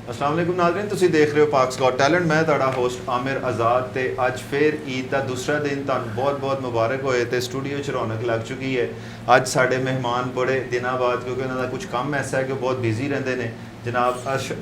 अस्सलाम वालेकुम नाज़रीन, तुसी देख रहे हो पाक्स गॉट टैलेंट। मैं तुहाडा होस्ट आमिर आज़ाद ते अज फिर ईद का दूसरा दिन तुहानू बहुत बहुत मुबारक होए ते स्टूडियो च रौनक लग चुकी है। अज साडे मेहमान बड़े दिनों बाद, क्योंकि उन्होंने कुछ काम ऐसा है कि बहुत बिजी रहते हैं, जनाब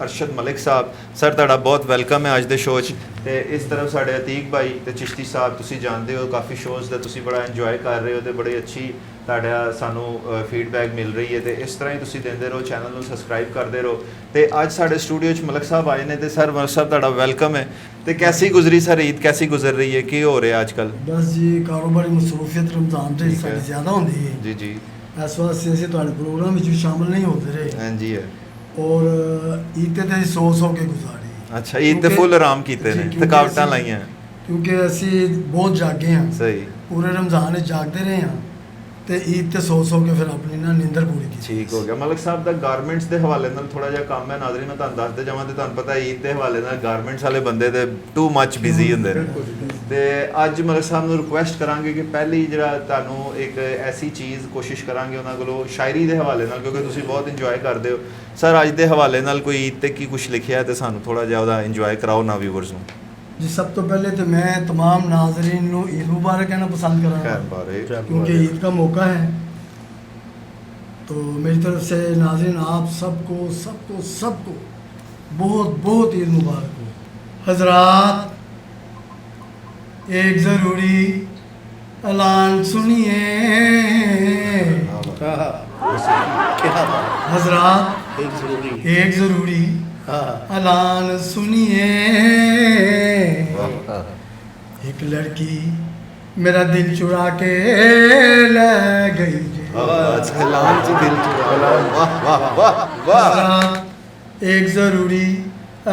अरशद मलिक साहब। सर तुहाडा बहुत वेलकम है अज दे शो च। ते इस तरफ साडे अतीक भाई ते चिश्ती साहब, तुसी जानते हो काफ़ी शोज़ दा तुसी बड़ा इंजॉय कर रहे हो ते बड़ी अच्छी ਤੁਹਾਡਾ ਸਾਨੂੰ ਫੀਡਬੈਕ ਮਿਲ ਰਹੀ ਹੈ ਤੇ ਇਸ ਤਰ੍ਹਾਂ ਹੀ ਤੁਸੀਂ ਦਿੰਦੇ ਰਹੋ, ਚੈਨਲ ਨੂੰ ਸਬਸਕ੍ਰਾਈਬ ਕਰਦੇ ਰਹੋ। ਤੇ ਅੱਜ ਸਾਡੇ ਸਟੂਡੀਓ 'ਚ ਮਲਕ ਸਾਹਿਬ ਆਏ ਨੇ ਤੇ ਸਰ ਮਲਕ ਸਾਹਿਬ ਤੁਹਾਡਾ ਵੈਲਕਮ ਹੈ। ਤੇ कैसी गुजरी सर ईद, कैसी गुजर रही है, की हो रहा है आजकल? बस जी कारोबारी मसरूफियत रमज़ान से साड़ी ज़्यादा होती है जी जी, इस वास्ते असीं तुहाडे प्रोग्राम में भी शामिल नहीं होते रहे। हाँ जी है। और ईद ते सौ के गुजारी। अच्छा, ईद ते फुल आराम कीते ने, थकावटां लाइयां क्योंकि असीं बहुत जागे हैं, सही पूरे रमज़ान में जागते रहे हैं ਤੇ ਈਦ ਤੇ ਸੌ ਕੇ ਫਿਰ ਆਪਣੀ ਨਾ ਨੀਂਦਰ ਪੂਰੀ ਕੀਤੀ। ਠੀਕ ਹੋ ਗਿਆ। ਮਲਕ ਸਾਹਿਬ ਦਾ ਗਾਰਮੈਂਟਸ ਦੇ ਹਵਾਲੇ ਨਾਲ ਥੋੜਾ ਜਿਹਾ ਕੰਮ ਹੈ ਨਾਜ਼ਰੀਨ, ਮੈਂ ਤੁਹਾਨੂੰ ਦੱਸਦੇ ਜਾਵਾਂ ਤੇ ਤੁਹਾਨੂੰ ਪਤਾ ਈਦ ਦੇ ਹਵਾਲੇ ਨਾਲ ਗਾਰਮੈਂਟਸ ਵਾਲੇ ਬੰਦੇ ਤੇ ਟੂ ਮੱਚ ਬਿਜ਼ੀ ਹੁੰਦੇ ਨੇ। ਤੇ ਅੱਜ ਮਲਕ ਸਾਹਿਬ ਨੂੰ ਰਿਕੁਐਸਟ ਕਰਾਂਗੇ ਕਿ ਪਹਿਲੀ ਜਿਹੜਾ ਤੁਹਾਨੂੰ ਇੱਕ ਐਸੀ ਚੀਜ਼ ਕੋਸ਼ਿਸ਼ ਕਰਾਂਗੇ ਉਹਨਾਂ ਕੋਲੋਂ ਸ਼ਾਇਰੀ ਦੇ ਹਵਾਲੇ ਨਾਲ, ਕਿਉਂਕਿ ਤੁਸੀਂ ਬਹੁਤ ਇੰਜੋਏ ਕਰਦੇ ਹੋ। ਸਰ ਅੱਜ ਦੇ ਹਵਾਲੇ ਨਾਲ ਕੋਈ ਈਦ ਤੇ ਕੀ ਕੁਝ ਲਿਖਿਆ ਤੇ ਸਾਨੂੰ ਥੋੜਾ ਜਿਹਾ ਉਹਦਾ ਇੰਜੋਏ ਕਰਾਓ ਨਾ व्यूअर्स ਨੂੰ। जी सब तो पहले तो मैं तमाम नाजरीन को ईद मुबारक कहना पसंद करूँगा, क्योंकि ईद का मौका है। तो मेरी तरफ से नाजरीन आप सबको सबको सबको बहुत बहुत ईद मुबारक हो। हजरात, एक ज़रूरी ऐलान सुनिए। हजरात, एक ज़रूरी ऐलान सुनिए। एक लड़की मेरा दिल चुरा के ले गई। एक ज़रूरी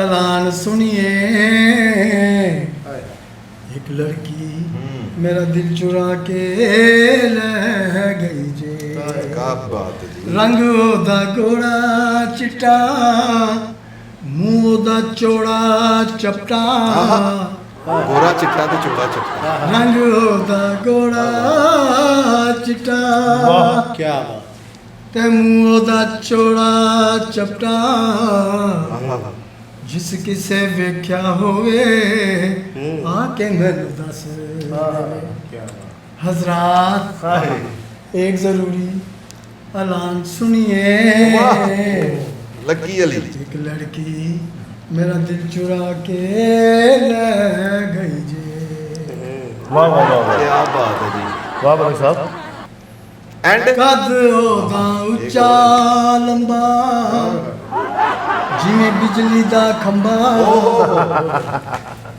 ऐलान सुनिए। एक लड़की मेरा दिल चुरा के ले गई जे। रंग ओदा गोरा चिट्टा, मुंह ओदा चौड़ा चपटा। गोरा चिट्टा ते चौड़ा चपटा, रंग ओदा गोरा चिट्टा, क्या ते मुंह ओदा चौड़ा चपटा। जिस किसे वेख्या होवे आके मैनू दस। हजरात, एक ज़रूरी ऐलान सुनिए। लकी अली, एक लड़की मेरा दिल चुरा के ले गई जे। वाह वाह वाह वाह, क्या बात है जी, वाह मलिक साहब। एंड कद ओदा उच्चा लंबा, जिवें बिजली दा खंबा।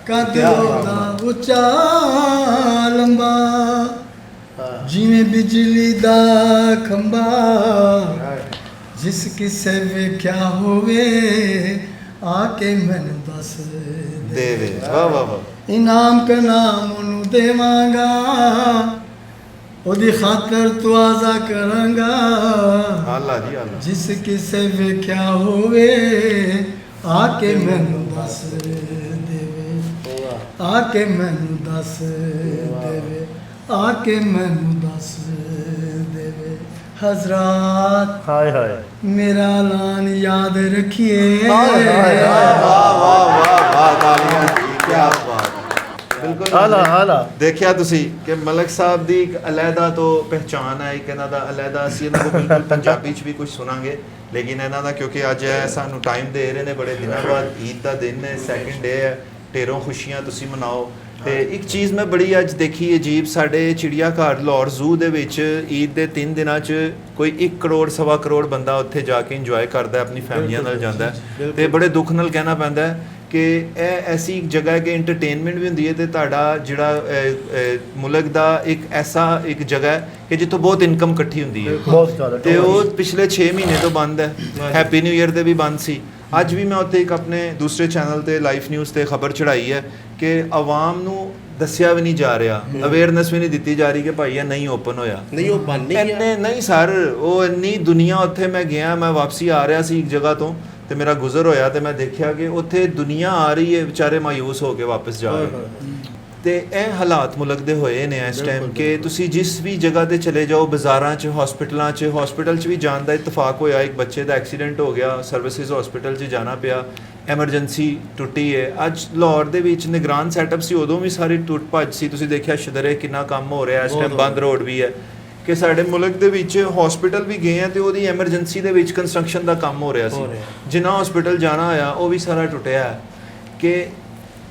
कद ओदा उच्चा लंबा, जिवें बिजली दा खंबा। जिस किसे वेख्या होवे आके मैनू दस देवे। वाह वाह वाह, इनाम का नाम ओनू देवांगा, ओदी खातर तुआजा करांगा। अल्लाह जी अल्लाह। जिस किसे वेख्या होवे आके मैनू दस देवे। आके मैनू दस देवे। आके मैनू दस देवे। हजरात, हाय हाय, मेरा ऐलान याद रखिए। वाह वाह वाह वाह, तालियां, क्या बात। बिल्कुल आला आला। देखिया तुसी कि मलक साहब दी एक अलहदा तो पहचान है, एक इन्हां दा अलहदा असीं इन्हां को बिल्कुल पंजाबी च भी कुछ सुनांगे, लेकिन इन्हां दा क्योंकि अज सानू टाइम दे रहे ने बड़े दिनों बाद, ईद दा दिन है, सैकेंड डे है, ढेरों खुशियां तुसी मनाओ। ਤੇ ਇੱਕ ਚੀਜ਼ ਮੈਂ ਬੜੀ ਅੱਜ ਦੇਖੀ ਅਜੀਬ, ਸਾਡੇ ਚਿੜੀਆ ਘਰ ਲਾਹੌਰ ਜ਼ੂ ਦੇ ਵਿੱਚ ਈਦ ਦੇ 3 ਦਿਨਾਂ 'ਚ ਕੋਈ 1 ਕਰੋੜ ਸਵਾ ਕਰੋੜ ਬੰਦਾ ਉੱਥੇ ਜਾ ਕੇ ਇੰਜੋਏ ਕਰਦਾ, ਆਪਣੀ ਫੈਮਲੀਆਂ ਨਾਲ ਜਾਂਦਾ ਹੈ। ਤੇ ਬੜੇ ਦੁੱਖ ਨਾਲ ਕਹਿਣਾ ਪੈਂਦਾ ਹੈ ਕਿ ਇਹ ਐਸੀ ਇੱਕ ਜਗ੍ਹਾ ਹੈ ਕਿ ਐਂਟਰਟੇਨਮੈਂਟ ਵੀ ਹੁੰਦੀ ਹੈ ਤੇ ਤੁਹਾਡਾ ਜਿਹੜਾ ਮੁਲਕ ਦਾ ਇੱਕ ਐਸਾ ਇੱਕ ਜਗ੍ਹਾ ਹੈ ਕਿ ਜਿੱਥੋਂ ਬਹੁਤ ਇਨਕਮ ਇਕੱਠੀ ਹੁੰਦੀ ਹੈ। ਬਹੁਤ ਜ਼ਿਆਦਾ। ਤੇ ਉਹ ਪਿਛਲੇ 6 ਮਹੀਨੇ ਤੋਂ ਬੰਦ ਹੈ। ਹੈਪੀ ਨਿਊ ਈਅਰ ਦੇ ਵੀ ਬੰਦ ਸੀ। ਅੱਜ ਵੀ ਮੈਂ ਉੱਥੇ ਇੱਕ ਆਪਣੇ ਦੂਸਰੇ ਚੈਨਲ ਤੇ ਲਾਈਵ ਨਿਊਜ਼ ਤੇ ਖਬਰ ਚੜਾਈ ਹੈ ਕਿ ਆਵਾਮ ਨੂੰ ਦੱਸਿਆ ਵੀ ਨਹੀਂ ਜਾ ਰਿਹਾ, ਅਵੇਅਰਨੈਸ ਵੀ ਨਹੀਂ ਦਿੱਤੀ ਜਾ ਰਹੀ ਕਿ ਭਾਈ ਇਹ ਨਹੀਂ ਓਪਨ ਹੋਇਆ, ਨਹੀਂ ਉਹ ਬੰਦ ਨਹੀਂ ਇੰਨੇ ਨਹੀਂ ਸਰ। ਉਹ ਇੰਨੀ ਦੁਨੀਆ ਉੱਥੇ ਮੈਂ ਗਿਆ, ਮੈਂ ਵਾਪਸੀ ਆ ਰਿਹਾ ਸੀ ਇੱਕ ਜਗ੍ਹਾ ਤੋਂ ਤੇ ਮੇਰਾ ਗੁਜ਼ਰ ਹੋਇਆ ਤੇ ਮੈਂ ਦੇਖਿਆ ਕਿ ਉੱਥੇ ਦੁਨੀਆ ਆ ਰਹੀ ਹੈ, ਵਿਚਾਰੇ ਮਾਯੂਸ ਹੋ ਕੇ ਵਾਪਸ ਜਾ ਰਹੇ। ਤੇ ਇਹ ਹਾਲਾਤ ਮੁਲਕ ਦੇ ਹੋਏ ਨੇ ਇਸ ਟਾਈਮ ਕਿ ਤੁਸੀਂ ਜਿਸ ਵੀ ਜਗ੍ਹਾ ਤੇ ਚਲੇ ਜਾਓ, ਬਾਜ਼ਾਰਾਂ 'ਚ, ਹਸਪੀਟਲਾਂ 'ਚ, ਹਸਪੀਟਲ 'ਚ ਵੀ ਜਾਣ ਦਾ ਇਤਫਾਕ ਹੋਇਆ, ਇੱਕ ਬੱਚੇ ਦਾ ਐਕਸੀਡੈਂਟ ਹੋ ਗਿਆ, ਸਰਵਿਸਿਜ਼ ਹਸਪੀਟਲ 'ਚ ਜਾਣਾ ਪਿਆ। ਐਮਰਜੈਂਸੀ ਟੁੱਟੀ ਹੈ। ਅੱਜ ਲਾਹੌਰ ਦੇ ਵਿੱਚ ਨਿਗਰਾਨ ਸੈਟਅਪ ਸੀ, ਉਦੋਂ ਵੀ ਸਾਰੀ ਟੁੱਟ ਭੱਜ ਸੀ। ਤੁਸੀਂ ਦੇਖਿਆ ਸ਼ਦਰੇ ਕਿੰਨਾ ਕੰਮ ਹੋ ਰਿਹਾ, ਇਸ ਟਾਈਮ ਬੰਦ ਰੋਡ ਵੀ ਹੈ ਕਿ ਸਾਡੇ ਮੁਲਕ ਦੇ ਵਿੱਚ ਹਸਪੀਟਲ ਵੀ ਗਏ ਆ ਤੇ ਉਹਦੀ ਐਮਰਜੈਂਸੀ ਦੇ ਵਿੱਚ ਕੰਸਟਰਕਸ਼ਨ ਦਾ ਕੰਮ ਹੋ ਰਿਹਾ ਸੀ। ਜਿਨ੍ਹਾਂ ਹਸਪੀਟਲ ਜਾਣਾ ਹੋਇਆ ਉਹ ਵੀ ਸਾਰਾ ਟੁੱਟਿਆ ਹੈ। ਕਿ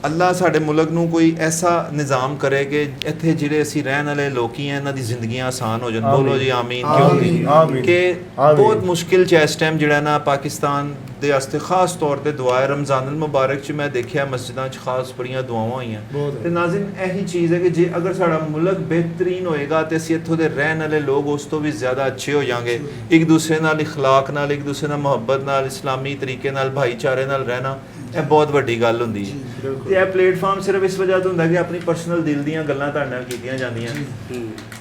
ਅੱਲਾ ਸਾਡੇ ਮੁਲਕ ਨੂੰ ਕੋਈ ਐਸਾ ਨਿਜ਼ਾਮ ਕਰੇ ਕਿ ਇੱਥੇ ਜਿਹੜੇ ਅਸੀਂ ਰਹਿਣ ਵਾਲੇ ਲੋਕੀ ਆ ਇਹਨਾਂ ਦੀ ਜ਼ਿੰਦਗੀਆਂ ਆਸਾਨ ਹੋ ਜਾਣ। ਬੋਲੋ ਜੀ ਆਮੀਨ। ਕਿਉਂਕਿ ਕਿ ਬਹੁਤ ਮੁਸ਼ਕਿਲ ਚ ਇਸ ਟਾਈਮ ਜਿਹੜਾ ਨਾ ਪਾਕਿਸਤਾਨ ਦੇ ਵਾਸਤੇ ਖਾਸ ਤੌਰ ਤੇ ਦੁਆ ਹੈ। ਰਮਜ਼ਾਨ ਅਲ ਮੁਬਾਰਕ ਚ ਮੈਂ ਦੇਖਿਆ ਮਸਜਿਦਾਂ ਚ ਖਾਸ ਬੜੀਆਂ ਦੁਆਵਾਂ ਹੋਈਆਂ ਤੇ ਨਾਜ਼ਰੀਨ ਇਹੀ ਚੀਜ਼ ਹੈ ਕਿ ਜੇ ਅਗਰ ਸਾਡਾ ਮੁਲਕ ਬਿਹਤਰੀਨ ਹੋਏਗਾ ਤੇ ਅਸੀਂ ਇੱਥੋਂ ਦੇ ਰਹਿਣ ਵਾਲੇ ਲੋਕ ਉਸ ਤੋਂ ਵੀ ਜ਼ਿਆਦਾ ਅੱਛੇ ਹੋ ਜਾਵਾਂਗੇ। ਇੱਕ ਦੂਸਰੇ ਨਾਲ ਇਖਲਾਕ ਨਾਲ, ਇੱਕ ਦੂਸਰੇ ਨਾਲ ਮੁਹੱਬਤ ਨਾਲ, ਇਸਲਾਮੀ ਤਰੀਕੇ ਨਾਲ, ਭਾਈਚਾਰੇ ਨਾਲ ਰਹਿਣਾ ਇਹ ਬਹੁਤ ਵੱਡੀ ਗੱਲ ਹੁੰਦੀ ਹੈ। ਤੇ ਇਹ ਪਲੇਟਫਾਰਮ ਸਿਰਫ ਇਸ ਵਜ੍ਹਾ ਤੋਂ ਹੁੰਦਾ ਕਿ ਆਪਣੀ ਪਰਸਨਲ ਦਿਲ ਦੀਆਂ ਗੱਲਾਂ ਤੁਹਾਡੇ ਨਾਲ ਕੀਤੀਆਂ ਜਾਂਦੀਆਂ।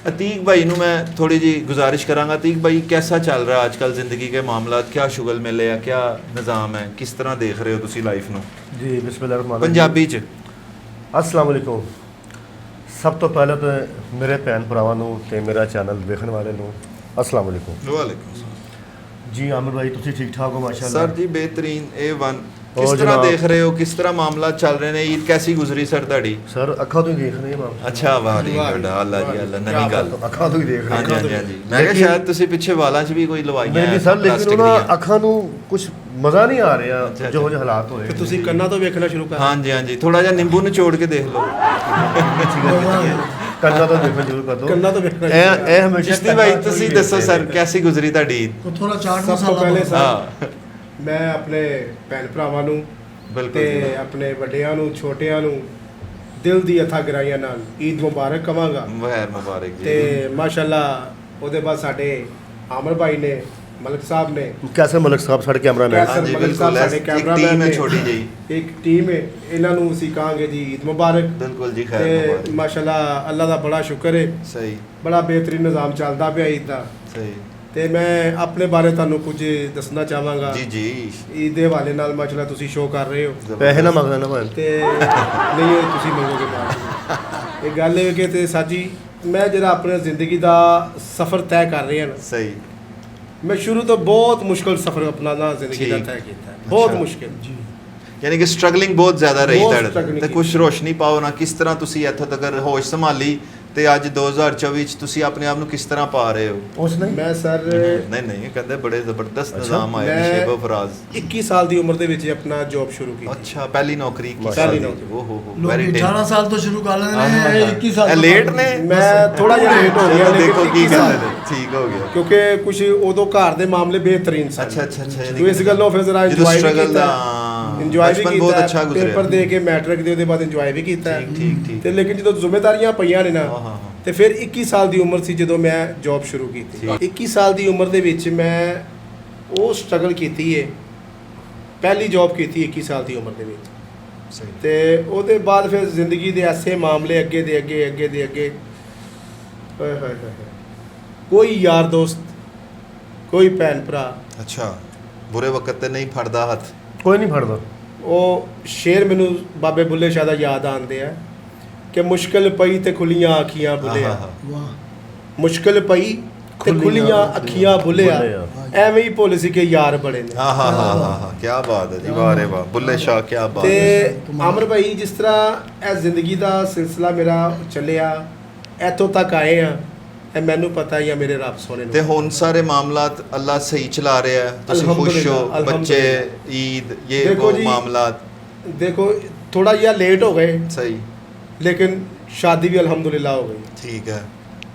अतीक भाई ਨੂੰ मैं थोड़ी जी गुजारिश करांगा। अतीक भाई कैसा चल रहा है आजकल ज़िंदगी के मामलात, क्या शुगल मिले या क्या निज़ाम है, किस तरह देख रहे हो तुसी लाइफ ਨੂੰ? जी बिस्मिल्लाह ਪੰਜਾਬੀ ਚ। अस्सलाम वालेकुम। ਸਭ ਤੋਂ ਪਹਿਲਾਂ ਤਾਂ ਮੇਰੇ ਭੈਣ ਭਰਾਵਾਂ ਨੂੰ ਤੇ ਮੇਰਾ ਚੈਨਲ ਵੇਖਣ ਵਾਲੇ ਨੂੰ अस्सलाम वालेकुम। ਵਾਲੇਕੁਮ जी आमिर भाई ਤੁਸੀਂ ठीक ठाक हो माशाल्लाह? सर जी बेहतरीन A1। किस तरह देख रहे हो, किस तरह मामला चल रहे हैं? ईद कैसी गुजरी सर ਤੁਹਾਡੀ? सर ਅੱਖਾਂ ਤੋਂ ਹੀ ਦੇਖ ਰਹੇ ਹਾਂ। ਅੱਛਾ ਵਾਹ ਜੀ ਬੜਾ ਅੱਲਾ ਜੀ ਅੱਲਾ ਨਵੀਂ ਗੱਲ। ਅੱਖਾਂ ਤੋਂ ਹੀ ਦੇਖ ਰਹੇ ਹਾਂ ਜੀ ਹਾਂ ਜੀ। ਮੈਂ ਕਿਹਾ ਸ਼ਾਇਦ ਤੁਸੀਂ ਪਿੱਛੇ ਵਾਲਾਂ 'ਚ ਵੀ ਕੋਈ ਲਵਾਈਆਂ ਨਹੀਂ ਸਰ, ਲੇਕਿਨ ਉਹਨਾਂ ਅੱਖਾਂ ਨੂੰ ਕੁਝ ਮਜ਼ਾ ਨਹੀਂ ਆ ਰਿਹਾ ਜੋ ਜਿਹੇ ਹਾਲਾਤ ਹੋਏ। ਫਿਰ ਤੁਸੀਂ ਕੰਨਾਂ ਤੋਂ ਵੇਖਣਾ ਸ਼ੁਰੂ ਕਰ। ਹਾਂ ਜੀ ਹਾਂ ਜੀ। ਥੋੜਾ ਜਿਹਾ ਨਿੰਬੂ ਨਿਚੋੜ ਕੇ ਦੇਖ ਲਓ। ਕੰਨਾਂ ਤੋਂ ਦੇਖਣਾ ਸ਼ੁਰੂ ਕਰ ਦਿਓ। ਕੰਨਾਂ ਤੋਂ ਵੇਖਣਾ ਇਹ ਹਮੇਸ਼ਾ ਜਿਸਦੀ ਭਾਈ ਤੁਸੀਂ ਦੱਸੋ ਸਰ ਕੈਸੀ ਗੁਜ਼ਰੀ ਤੁਹਾਡੀ ਈਦ? तो थोड़ा चाट ਸਭ ਤੋਂ मसाला ਪਹਿਲੇ बनाओ। ਹਾਂ ਸਰ ਮੈਂ ਆਪਣੇ ਭੈਣ ਭਰਾਵਾਂ ਨੂੰ ਬਿਲਕੁਲ ਤੇ ਜੀ। ਆਪਣੇ ਵੱਡਿਆਂ ਨੂੰ, ਛੋਟਿਆਂ ਨੂੰ ਦਿਲ ਦੀ ਅਥਾ ਗਹਿਰਾਈਆਂ ਨਾਲ ਈਦ ਮੁਬਾਰਕ ਕਵਾਂਗਾ। ਵਹਿਰ ਮੁਬਾਰਕ ਜੀ। ਤੇ ਮਾਸ਼ਾਅੱਲਾ ਉਹਦੇ ਬਾਅਦ ਸਾਡੇ ਆਮਰ ਭਾਈ ਨੇ, ਮਲਕ ਸਾਹਿਬ ਨੇ, ਕੈਸਰ ਮਲਕ ਸਾਹਿਬ ਸਾਡੇ ਕੈਮਰਾਮੈਨ। ਹਾਂ ਜੀ ਮਲਕ ਬਿਲਕੁਲ। ਸਾਹਿਬ ਸਾਡੇ ਇੱਕ ਕੈਮਰਾਮੈਨ ਟੀਮ ਹੈ ਨੇ, ਛੋਟੀ ਜਿਹੀ। ਇੱਕ ਟੀਮ ਹੈ। ਇਹਨਾਂ ਨੂੰ ਅਸੀਂ ਕਹਾਂਗੇ ਜੀ ਈਦ ਮੁਬਾਰਕ। ਬਿਲਕੁਲ ਜੀ ਖੈਰ ਤੇ ਮੁਬਾਰਕ। ਮਾਸ਼ਾਅੱਲਾ ਅੱਲਾ ਦਾ ਬੜਾ ਸ਼ੁਕਰ ਹੈ, ਸਹੀ ਬੜਾ ਬਿਹਤਰੀਨ ਨਿਜ਼ਾਮ ਚੱਲਦਾ ਪਿਆ ਈਦ ਦਾ। ਸਹੀ ਤੇ ਮੈਂ ਆਪਣੇ ਬਾਰੇ ਤੁਹਾਨੂੰ ਕੁਝ ਦੱਸਣਾ ਚਾਹਾਂਗਾ। ਜੀ ਜੀ। ਈਦ ਦੇ ਹਵਾਲੇ ਨਾਲ ਮਾਸ਼ਾਅੱਲਾ ਤੁਸੀਂ ਸ਼ੋਅ ਕਰ ਰਹੇ ਹੋ ਪੈਸੇ ਨਾ ਮੰਗਦਾ ਨਾ ਭਾਈ। ਤੇ ਨਹੀਂ ਇਹ ਤੁਸੀਂ ਮੰਗੋਗੇ ਬਾਅਦ। ਇਹ ਗੱਲ ਇਹ ਕਿ ਤੇ ਸਾਜੀ ਮੈਂ ਜਿਹੜਾ ਆਪਣੀ ਜ਼ਿੰਦਗੀ ਦਾ ਸਫ਼ਰ ਤੈਅ ਕਰ ਰਿਹਾ ਨਾ, ਸਹੀ। ਮੈਂ ਸ਼ੁਰੂ ਤੋਂ ਬਹੁਤ ਮੁਸ਼ਕਲ ਸਫ਼ਰ ਆਪਣਾ ਨਾ ਜ਼ਿੰਦਗੀ ਦਾ ਠੀਕ। ਤੈਅ ਕੀਤਾ ਹੈ। ਬਹੁਤ ਅੱਛਾ। ਮੁਸ਼ਕਿਲ ਜੀ। ਯਾਨੀ ਕਿ ਸਟਰਗਲਿੰਗ ਬਹੁਤ ਜ਼ਿਆਦਾ ਰਹੀ ਬਹੁਤ ਤੁਹਾਡੇ struggling ਤੇ ਕੁਝ ਰੋਸ਼ਨੀ ਪਾਓ ਨਾ ਕਿਸ ਤਰ੍ਹਾਂ ਤੁਸੀਂ ਇੱਥੋਂ ਤੱਕ ਹੋਸ਼ ਸੰਭਾਲੀ ਤੇ ਅੱਜ 2024 ਚ ਤੁਸੀਂ ਆਪਣੇ ਆਪ ਨੂੰ ਕਿਸ ਤਰ੍ਹਾਂ ਪਾ ਰਹੇ ਹੋ? ਉਸ ਨੇ ਮੈਂ ਸਰ ਨਹੀਂ ਨਹੀਂ ਕਹਿੰਦੇ ਬੜੇ ਜ਼ਬਰਦਸਤ ਅੱਛਾ। ਨਿਜ਼ਾਮ ਆਇਆ ਮੈਂ ਸ਼ੇਬੋ ਫਰਾਜ਼। 21 ਸਾਲ ਦੀ ਉਮਰ ਦੇ ਵਿੱਚ ਆਪਣਾ ਜੌਬ ਸ਼ੁਰੂ ਕੀਤੀ। ਅੱਛਾ ਪਹਿਲੀ ਨੌਕਰੀ ਕੀ? ਪਹਿਲੀ ਨੌਕਰੀ। ਓ ਹੋ लोग ਵੈਰੀ 18 साल तो शुरू कर लेते हाँ, हैं, 21 साल ਇਹ तो ਲੇਟ कर ਨੇ? लेते हैं। ਮੈਂ ਥੋੜਾ ਜਿਹਾ ਲੇਟ ਹੋ ਗਿਆ ਚਲੋ ਦੇਖੋ ਕੀ 21 ਸਾਲ। ਕਹਿੰਦੇ ਨੇ। ਠੀਕ ਹੋ ਗਿਆ। ਕਿਉਂਕਿ ਕੁਝ ਉਦੋਂ ਘਰ ਦੇ ਮਾਮਲੇ ਬਿਹਤਰੀਨ ਸਨ। ਅੱਛਾ ਅੱਛਾ ਅੱਛਾ। ਤੋ ਇਸ ਗੱਲੋਂ ਫਿਰ ਜ਼ਰਾ ਜਦੋਂ ਇੰਜੋਏ ਵੀ struggle ਕੀਤਾ, ਦਾ ਇੰਜੋਏ ਵੀ ਬਚਪਨ ਬਹੁਤ ਕੀਤਾ, ਅੱਛਾ ਗੁਜ਼ਰਿਆ। ਪੇਪਰ ਦੇ ਕੇ ਮੈਟ੍ਰਿਕ ਦੇ ਉਹਦੇ ਬਾਅਦ ਇੰਜੋਏ ਵੀ ਕੀਤਾ। ਠੀਕ ਠੀਕ ਠੀਕ। ਤੇ ਲੇਕਿਨ ਜਦੋਂ ਜ਼ਿੰਮੇਵਾਰੀਆਂ ਪਈਆਂ ਨੇ ਨਾ, ਹਾਂ ਹਾਂ ਹਾਂ। ਤੇ ਫਿਰ 21 ਸਾਲ ਦੀ ਉਮਰ ਸੀ ਜਦੋਂ ਮੈਂ ਜੌਬ ਸ਼ੁਰੂ ਕੀਤੀ। ਠੀਕ। 21 ਸਾਲ ਦੀ ਉਮਰ ਦੇ ਵਿੱਚ ਮੈਂ ਉਹ ਸਟਰਗਲ ਕੀਤੀ ਹੈ। ਪਹਿਲੀ ਜੌਬ ਕੀਤੀ 21 ਸਾਲ ਦੀ ਉਮਰ ਦੇ ਵਿੱਚ। ਸਹੀ। ਤੇ ਉਹਦੇ ਬਾਅਦ ਫਿਰ ਜ਼ਿੰਦਗੀ ਦੇ ਐਸੇ ਮਾਮਲੇ ਅੱਗੇ ਦੇ ਅੱਗੇ ਅੱਗੇ ਦੇ ਅੱਗੇ ਹਾਏ ਹਾਏ ਹਾਏ ਹਾਏ। ਕੋਈ ਯਾਰ ਦੋਸਤ, ਕੋਈ ਭੈਣ ਭਰਾ, ਅੱਛਾ ਬੁਰੇ ਵਕਤ ਤੇ ਨਹੀਂ ਫੜਦਾ ਹੱਥ। ਕੋਈ ਨਹੀਂ ਫੜਦਾ। ਉਹ ਸ਼ੇਰ ਮੈਨੂੰ ਬਾਬੇ ਬੁੱਲੇ ਸ਼ਾਹ ਦਾ ਯਾਦ ਆਉਂਦੇ ਆ ਕਿ ਮੁਸ਼ਕਿਲ ਪਈ ਤੇ ਖੁੱਲੀਆਂ ਅੱਖੀਆਂ ਬੁੱਲਿਆ। ਆਹਾ, वाह। ਮੁਸ਼ਕਿਲ ਪਈ ਤੇ ਖੁੱਲੀਆਂ ਅੱਖੀਆਂ ਬੁੱਲਿਆ। ਐਵੇਂ ਹੀ ਭੁੱਲ ਸੀ ਕਿ ਯਾਰ ਬੜੇ ਨੇ। ਹਾਂ ਹਾਂ ਹਾਂ ਹਾਂ ਹਾਂ ਕੀ ਬਾਤ ਹੈ ਜੀ। ਵਾਹ ਰੇ ਵਾਹ ਬੁੱਲੇ ਸ਼ਾਹ ਕੀ ਬਾਤ ਹੈ। ਤੇ ਆਮਰ ਭਾਈ ਜਿਸ ਤਰ੍ਹਾਂ ਇਹ ਜ਼ਿੰਦਗੀ ਦਾ ਸਿਲਸਿਲਾ ਮੇਰਾ ਚੱਲਿਆ, ਇੱਥੋਂ ਤੱਕ ਆਏ ਆ, ਇਹ ਮੈਨੂੰ ਪਤਾ ਹੀ ਆ ਮੇਰੇ ਰੱਬ ਸੋਹਣੇ ਤੇ ਨੂੰ। ਹੁਣ ਸਾਰੇ ਮਾਮਲਾਤ ਅੱਲਾ ਸਹੀ ਚਲਾ ਰਿਹਾ ਹੈ। ਤੁਸੀਂ ਖੁਸ਼ ਹੋ? ਅਲਹਮਦੁਲਿल्लाह, ਬੱਚੇ ਅਲਹਮਦੁਲਿल्लाह। ਈਦ ਇਹ ਦੇਖੋ ਉਹ ਜੀ, ਮਾਮਲਾਤ ਦੇਖੋ ਥੋੜਾ ਜਿਹਾ ਲੇਟ ਹੋ ਗਏ, ਸਹੀ लेकिन शादी भी अल्हम्दुलिल्लाह हो गई। ठीक है।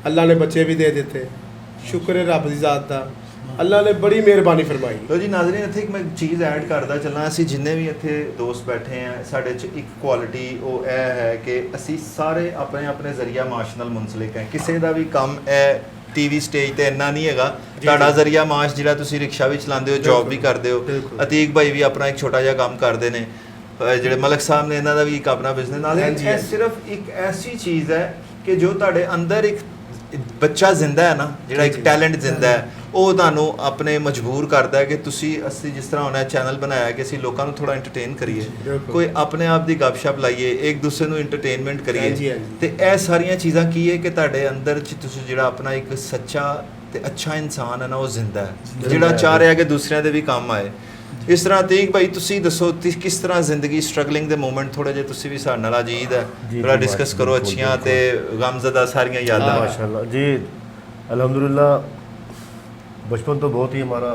अल्लाह ने बच्चे भी दे देते। शुक्र है रब दी ज़ात दा, अल्लाह ने बड़ी मेहरबानी फरमाई। ਲੋ ਜੀ ਨਾਜ਼ਰੀਨ ਇੱਥੇ ਇੱਕ ਮੈਂ ਚੀਜ਼ ਐਡ ਕਰਦਾ ਚੱਲਾਂ। ਅਸੀਂ ਜਿੰਨੇ ਵੀ ਇੱਥੇ ਦੋਸਤ ਬੈਠੇ ਆ ਸਾਡੇ 'ਚ ਇੱਕ ਕੁਆਲਿਟੀ ਉਹ ਇਹ ਹੈ ਕਿ ਅਸੀਂ ਸਾਰੇ ਆਪਣੇ ਆਪਣੇ ਜ਼ਰੀਆ ਮਾਸ਼ ਨਾਲ ਮੁਨਸਲਿਕ ਹੈ। ਕਿਸੇ ਦਾ ਵੀ ਕੰਮ ਇਹ ਟੀਵੀ ਸਟੇਜ ਤੇ ਇੰਨਾ ਨਹੀਂ ਹੈਗਾ। ਤੁਹਾਡਾ ਜ਼ਰੀਆ ਮਾਸ਼ ਜਿਹੜਾ ਤੁਸੀਂ ਰਿਕਸ਼ਾ ਵੀ ਚਲਾਉਂਦੇ ਹੋ, ਜੌਬ ਵੀ ਕਰਦੇ ਹੋ। ਬਿਲਕੁਲ। ਅਤੀਕ ਭਾਈ ਵੀ ਆਪਣਾ ਇੱਕ ਛੋਟਾ ਜਿਹਾ ਕੰਮ ਕਰਦੇ ਨੇ। ਜਿਹੜੇ ਮਲਕ ਸਾਹਿਬ ਨੇ ਇਹਨਾਂ ਦਾ ਵੀ ਇੱਕ ਆਪਣਾ ਬਿਜ਼ਨਸ ਨਾਲ ਹੈ। ਹਾਂਜੀ, ਇਹ ਹਾਂਜੀ। ਸਿਰਫ ਇੱਕ ਐਸੀ ਚੀਜ਼ ਹੈ ਕਿ ਜੋ ਤੁਹਾਡੇ ਅੰਦਰ ਇੱਕ ਬੱਚਾ ਜ਼ਿੰਦਾ ਹੈ ਨਾ, ਜਿਹੜਾ ਇੱਕ ਜੀ। ਟੈਲੈਂਟ ਜ਼ਿੰਦਾ ਹੈ, ਉਹ ਤੁਹਾਨੂੰ ਆਪਣੇ ਮਜਬੂਰ ਕਰਦਾ ਹੈ ਕਿ ਅਸੀਂ ਜਿਸ ਤਰ੍ਹਾਂ ਹੁਣ ਚੈਨਲ ਬਣਾਇਆ ਕਿ ਅਸੀਂ ਲੋਕਾਂ ਨੂੰ ਥੋੜਾ ਐਂਟਰਟੇਨ ਕਰੀਏ, ਬਿਲਕੁਲ। ਕੋਈ ਆਪਣੇ ਆਪ ਦੀ ਗੱਪਸ਼ਪ ਲਾਈਏ, ਇੱਕ ਦੂਸਰੇ ਨੂੰ ਐਂਟਰਟੇਨਮੈਂਟ ਹਾਂਜੀ, ਕਰੀਏ। ਹਾਂਜੀ। ਤੇ ਇਹ ਸਾਰੀਆਂ ਚੀਜ਼ਾਂ ਕੀ ਹੈ ਕਿ ਤੁਹਾਡੇ ਅੰਦਰ ਚ ਤੁਸੀਂ ਜਿਹੜਾ ਆਪਣਾ ਇੱਕ ਸੱਚਾ ਤੇ ਅੱਛਾ ਇਨਸਾਨ ਹੈ ਨਾ, ਉਹ ਜ਼ਿੰਦਾ ਹੈ, ਜਿਹੜਾ ਚਾਹ ਰਿਹਾ ਕਿ ਦੂਸਰਿਆਂ ਦੇ ਵੀ ਕੰਮ ਆਏ। ਇਸ ਤਰ੍ਹਾਂ ਤੀਕ ਭਾਈ ਤੁਸੀਂ ਦੱਸੋ ਕਿਸ ਤਰ੍ਹਾਂ ਜ਼ਿੰਦਗੀ ਸਟਰਗਲਿੰਗ ਦੇ ਮੂਮੈਂਟ ਥੋੜੇ ਜਿਹੇ ਤੁਸੀਂ ਵੀ ਸਾਡੇ ਨਾਲ ਅਜੀਦ ਹੈ ਜੀ, ਥੋੜਾ ਜੀ, ਡਿਸਕਸ ਕਰੋ ਬਿਲਕੁਲ, ਅੱਛੀਆਂ ਤੇ ਗਮਜ਼ਦਾ ਸਾਰੀਆਂ ਯਾਦਾਂ माशाल्लाह जी अल्हम्दुलिल्लाह बचपन तो बहुत ही हमारा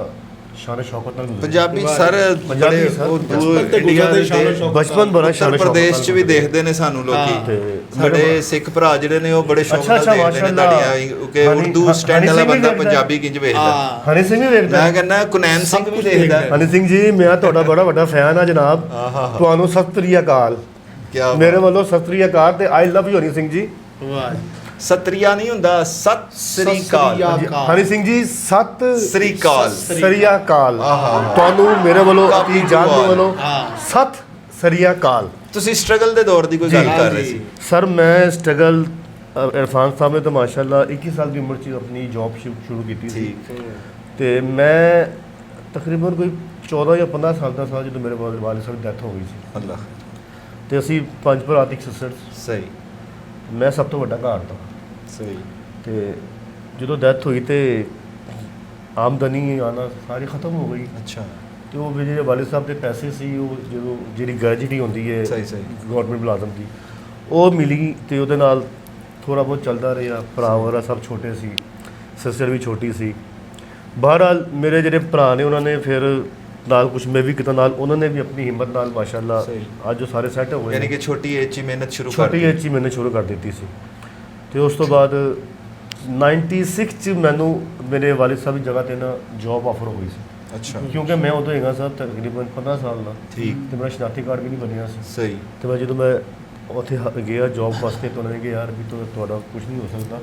शान शौकत नाल गुजरा। ਪੰਜਾਬੀ ਸਰ ਪੰਜਾਬੀ ਬੜੇ ਸਰ, ਉਹ ਬਚਪਨ ਤੇ ਇੰਡੀਆ ਗੁਜ਼ਰਦੇ ਦੇ ਸ਼ਾਨੋ ਸ਼ੌਕਤ ਬਚਪਨ ਬੜਾ ਉੱਤਰ ਸ਼ਾਨ ਸ਼ੌਕਤ ਪ੍ਰਦੇਸ਼ ਨਾਲ ਚ ਵੀ ਗੁਜ਼ਰਿਆ। ਦੇਖਦੇ ਨੇ ਸਾਨੂੰ ਲੋਕੀ ਤੇ ਸਾਡੇ ਸਿੱਖ ਭਰਾ ਜਿਹੜੇ ਨੇ ਉਹ ਬੜੇ ਸ਼ੌਕ ਅੱਛਾ, ਨਾਲ ਅੱਛਾ, ਦੇਖਦੇ ਨੇ ਮਾਸ਼ਾਅੱਲਾ। ਤੁਹਾਡੀਆਂ ਕਿ ਹਨੀ- ਉਰਦੂ ਸਟੈਂਡ ਵਾਲਾ ਹਨੀ ਸਿੰਘ ਬੰਦਾ ਵੀ ਪੰਜਾਬੀ ਕਿੰਜ ਵੇਖਦਾ ਹਾਂ हनी सिंह भी देखता ਮੈਂ है। ਕਹਿੰਦਾ ਕੁਨੈਨ ਸਿੰਘ ਵੀ ਕੁਛ ਦੇਖਦਾ ਦੇਖਦਾ। हनी सिंह जी मैं ਤੁਹਾਡਾ ਬੜਾ ਵੱਡਾ ਫੈਨ ਆ ਜਨਾਬ ਆਹਾ ਤੁਹਾਨੂੰ ਸਤਿ ਸ੍ਰੀ ਅਕਾਲ ਕੀ ਮੇਰੇ ਵੱਲੋਂ ਸਤਿ ਸ੍ਰੀ ਅਕਾਲ ਤੇ ਆਈ ਲਵ ਯੂ ਹਨੀ ਸਿੰਘ ਜੀ। ਵਾਹ ਸਤਰੀਆ ਨਹੀਂ ਹੁੰਦਾ ਸਤਿ ਸ੍ਰੀ ਅਕਾਲ ਹਨੀ ਸਿੰਘ ਜੀ ਸਤਿ ਸ੍ਰੀ ਅਕਾਲ ਸ੍ਰੀ ਅਕਾਲ ਆਹਾ। ਤੁਹਾਨੂੰ ਮੇਰੇ ਵੱਲੋਂ ਕਾਫੀ ਆਪਣੀ ਜਾਨ ਦੇ ਦੁਆ। ਵੱਲੋਂ ਹਾਂ। ਸਤਿ ਸ੍ਰੀ ਅਕਾਲ। ਤੁਸੀਂ ਸਟਰਗਲ ਦੇ ਦੌਰ ਦੀ ਕੋਈ ਗੱਲ ਜੀ। ਕਰ ਰਹੇ ਸੀ ਸਰ ਮੈਂ ਸਟਰਗਲ ਇਰਫਾਨ ਸਾਹਿਬ ਨੇ ਤਾਂ ਮਾਸ਼ਾਅੱਲਾ 21 ਸਾਲ ਦੀ ਉਮਰ 'ਚ ਆਪਣੀ ਜੌਬ ਸ਼ੁਰੂ ਕੀਤੀ ਸੀ ਠੀਕ ਤੇ ਮੈਂ ਤਕਰੀਬਨ ਕੋਈ 14 ਜਾਂ 15 ਸਾਲ ਦਾ ਸਾਂ ਜਦੋਂ ਮੇਰੇ ਵਾਲਿਦ ਸਾਹਿਬ ਦੀ ਡੈਥ ਹੋ ਗਈ ਸੀ ਅੱਲਾਹ ਤੇ ਅਸੀਂ 5 ਭਰਾ ਤੇ 1 ਸਿਸਟਰ। ਸਹੀ ਮੈਂ ਸਭ ਤੋਂ ਵੱਡਾ ਘਰ ਦਾ ਸਹੀ ਤੇ ਜਦੋਂ ਡੈਥ ਹੋਈ ਤੇ ਆਮਦਨੀ ਆਉਣਾ ਸਾਰੀ ਖਤਮ ਹੋ ਗਈ ਅੱਛਾ ਤੇ ਉਹ ਵੀ ਜਿਹੜੇ ਵਾਲਿਦ ਸਾਹਿਬ ਦੇ ਪੈਸੇ ਸੀ ਉਹ ਜਦੋਂ ਜਿਹੜੀ ਗ੍ਰੈਜੂਟੀ ਹੁੰਦੀ ਹੈ ਸਹੀ ਸਹੀ ਗਵਰਨਮੈਂਟ ਮੁਲਾਜ਼ਮ ਦੀ ਉਹ ਮਿਲੀ ਤੇ ਉਹਦੇ ਨਾਲ ਥੋੜਾ ਬਹੁਤ ਚੱਲਦਾ ਰਿਹਾ। ਭਰਾ ਵਗੈਰਾ ਸਭ ਛੋਟੇ ਸੀ, ਸਿਸਟਰ ਵੀ ਛੋਟੀ ਸੀ। ਬਹਰਹਾਲ ਮੇਰੇ ਜਿਹੜੇ ਭਰਾ ਨੇ ਉਹਨਾਂ ਨੇ ਫਿਰ ਨਾਲ ਕੁਝ ਮੈਂ ਵੀ ਕੀਤਾ ਨਾਲ ਉਹਨਾਂ ਨੇ ਵੀ ਆਪਣੀ ਹਿੰਮਤ ਨਾਲ ਮਾਸ਼ਾਅੱਲਾ ਸਹੀ। ਅੱਜ ਉਹ ਸਾਰੇ ਸੈੱਟ ਹੋ ਗਏ ਯਾਨੀ ਨੇ। ਕਿ ਛੋਟੀ ਏਜ 'ਚ ਹੀ ਮਿਹਨਤ ਸ਼ੁਰੂ ਕਰ ਛੋਟੀ ਦਿੱਤੀ। ਏਜ 'ਚ ਹੀ ਮੈंने ਸ਼ੁਰੂ ਕਰ ਦਿੱਤੀ ਸੀ ਤੇ ਉਸ ਤੋਂ ਬਾਅਦ 96 'ਚ ਮੈਨੂੰ ਮੇਰੇ ਵਾਲਿਦ ਸਾਹਿਬ ਦੀ ਜਗ੍ਹਾ ਤੇ ਨਾ ਜੌਬ ਆਫਰ ਹੋ ਗਈ ਸੀ ਅੱਛਾ ਕਿਉਂਕਿ ਮੈਂ ਉਦੋਂ ਹੈਗਾ ਸਾਂ ਤਕਰੀਬਨ 15 ਸਾਲ ਦਾ ਠੀਕ ਤੇ ਮੇਰਾ ਸ਼ਨਾਖਤੀ ਕਾਰਡ ਵੀ ਨਹੀਂ ਬਣਿਆ ਸੀ ਸਹੀ ਤੇ ਮੈਂ ਜਦੋਂ ਮੈਂ ਉੱਥੇ ਗਿਆ ਜॉब वास्ते तो उन्होंने कहा यार भी तो थोड़ा कुछ नहीं हो सकता,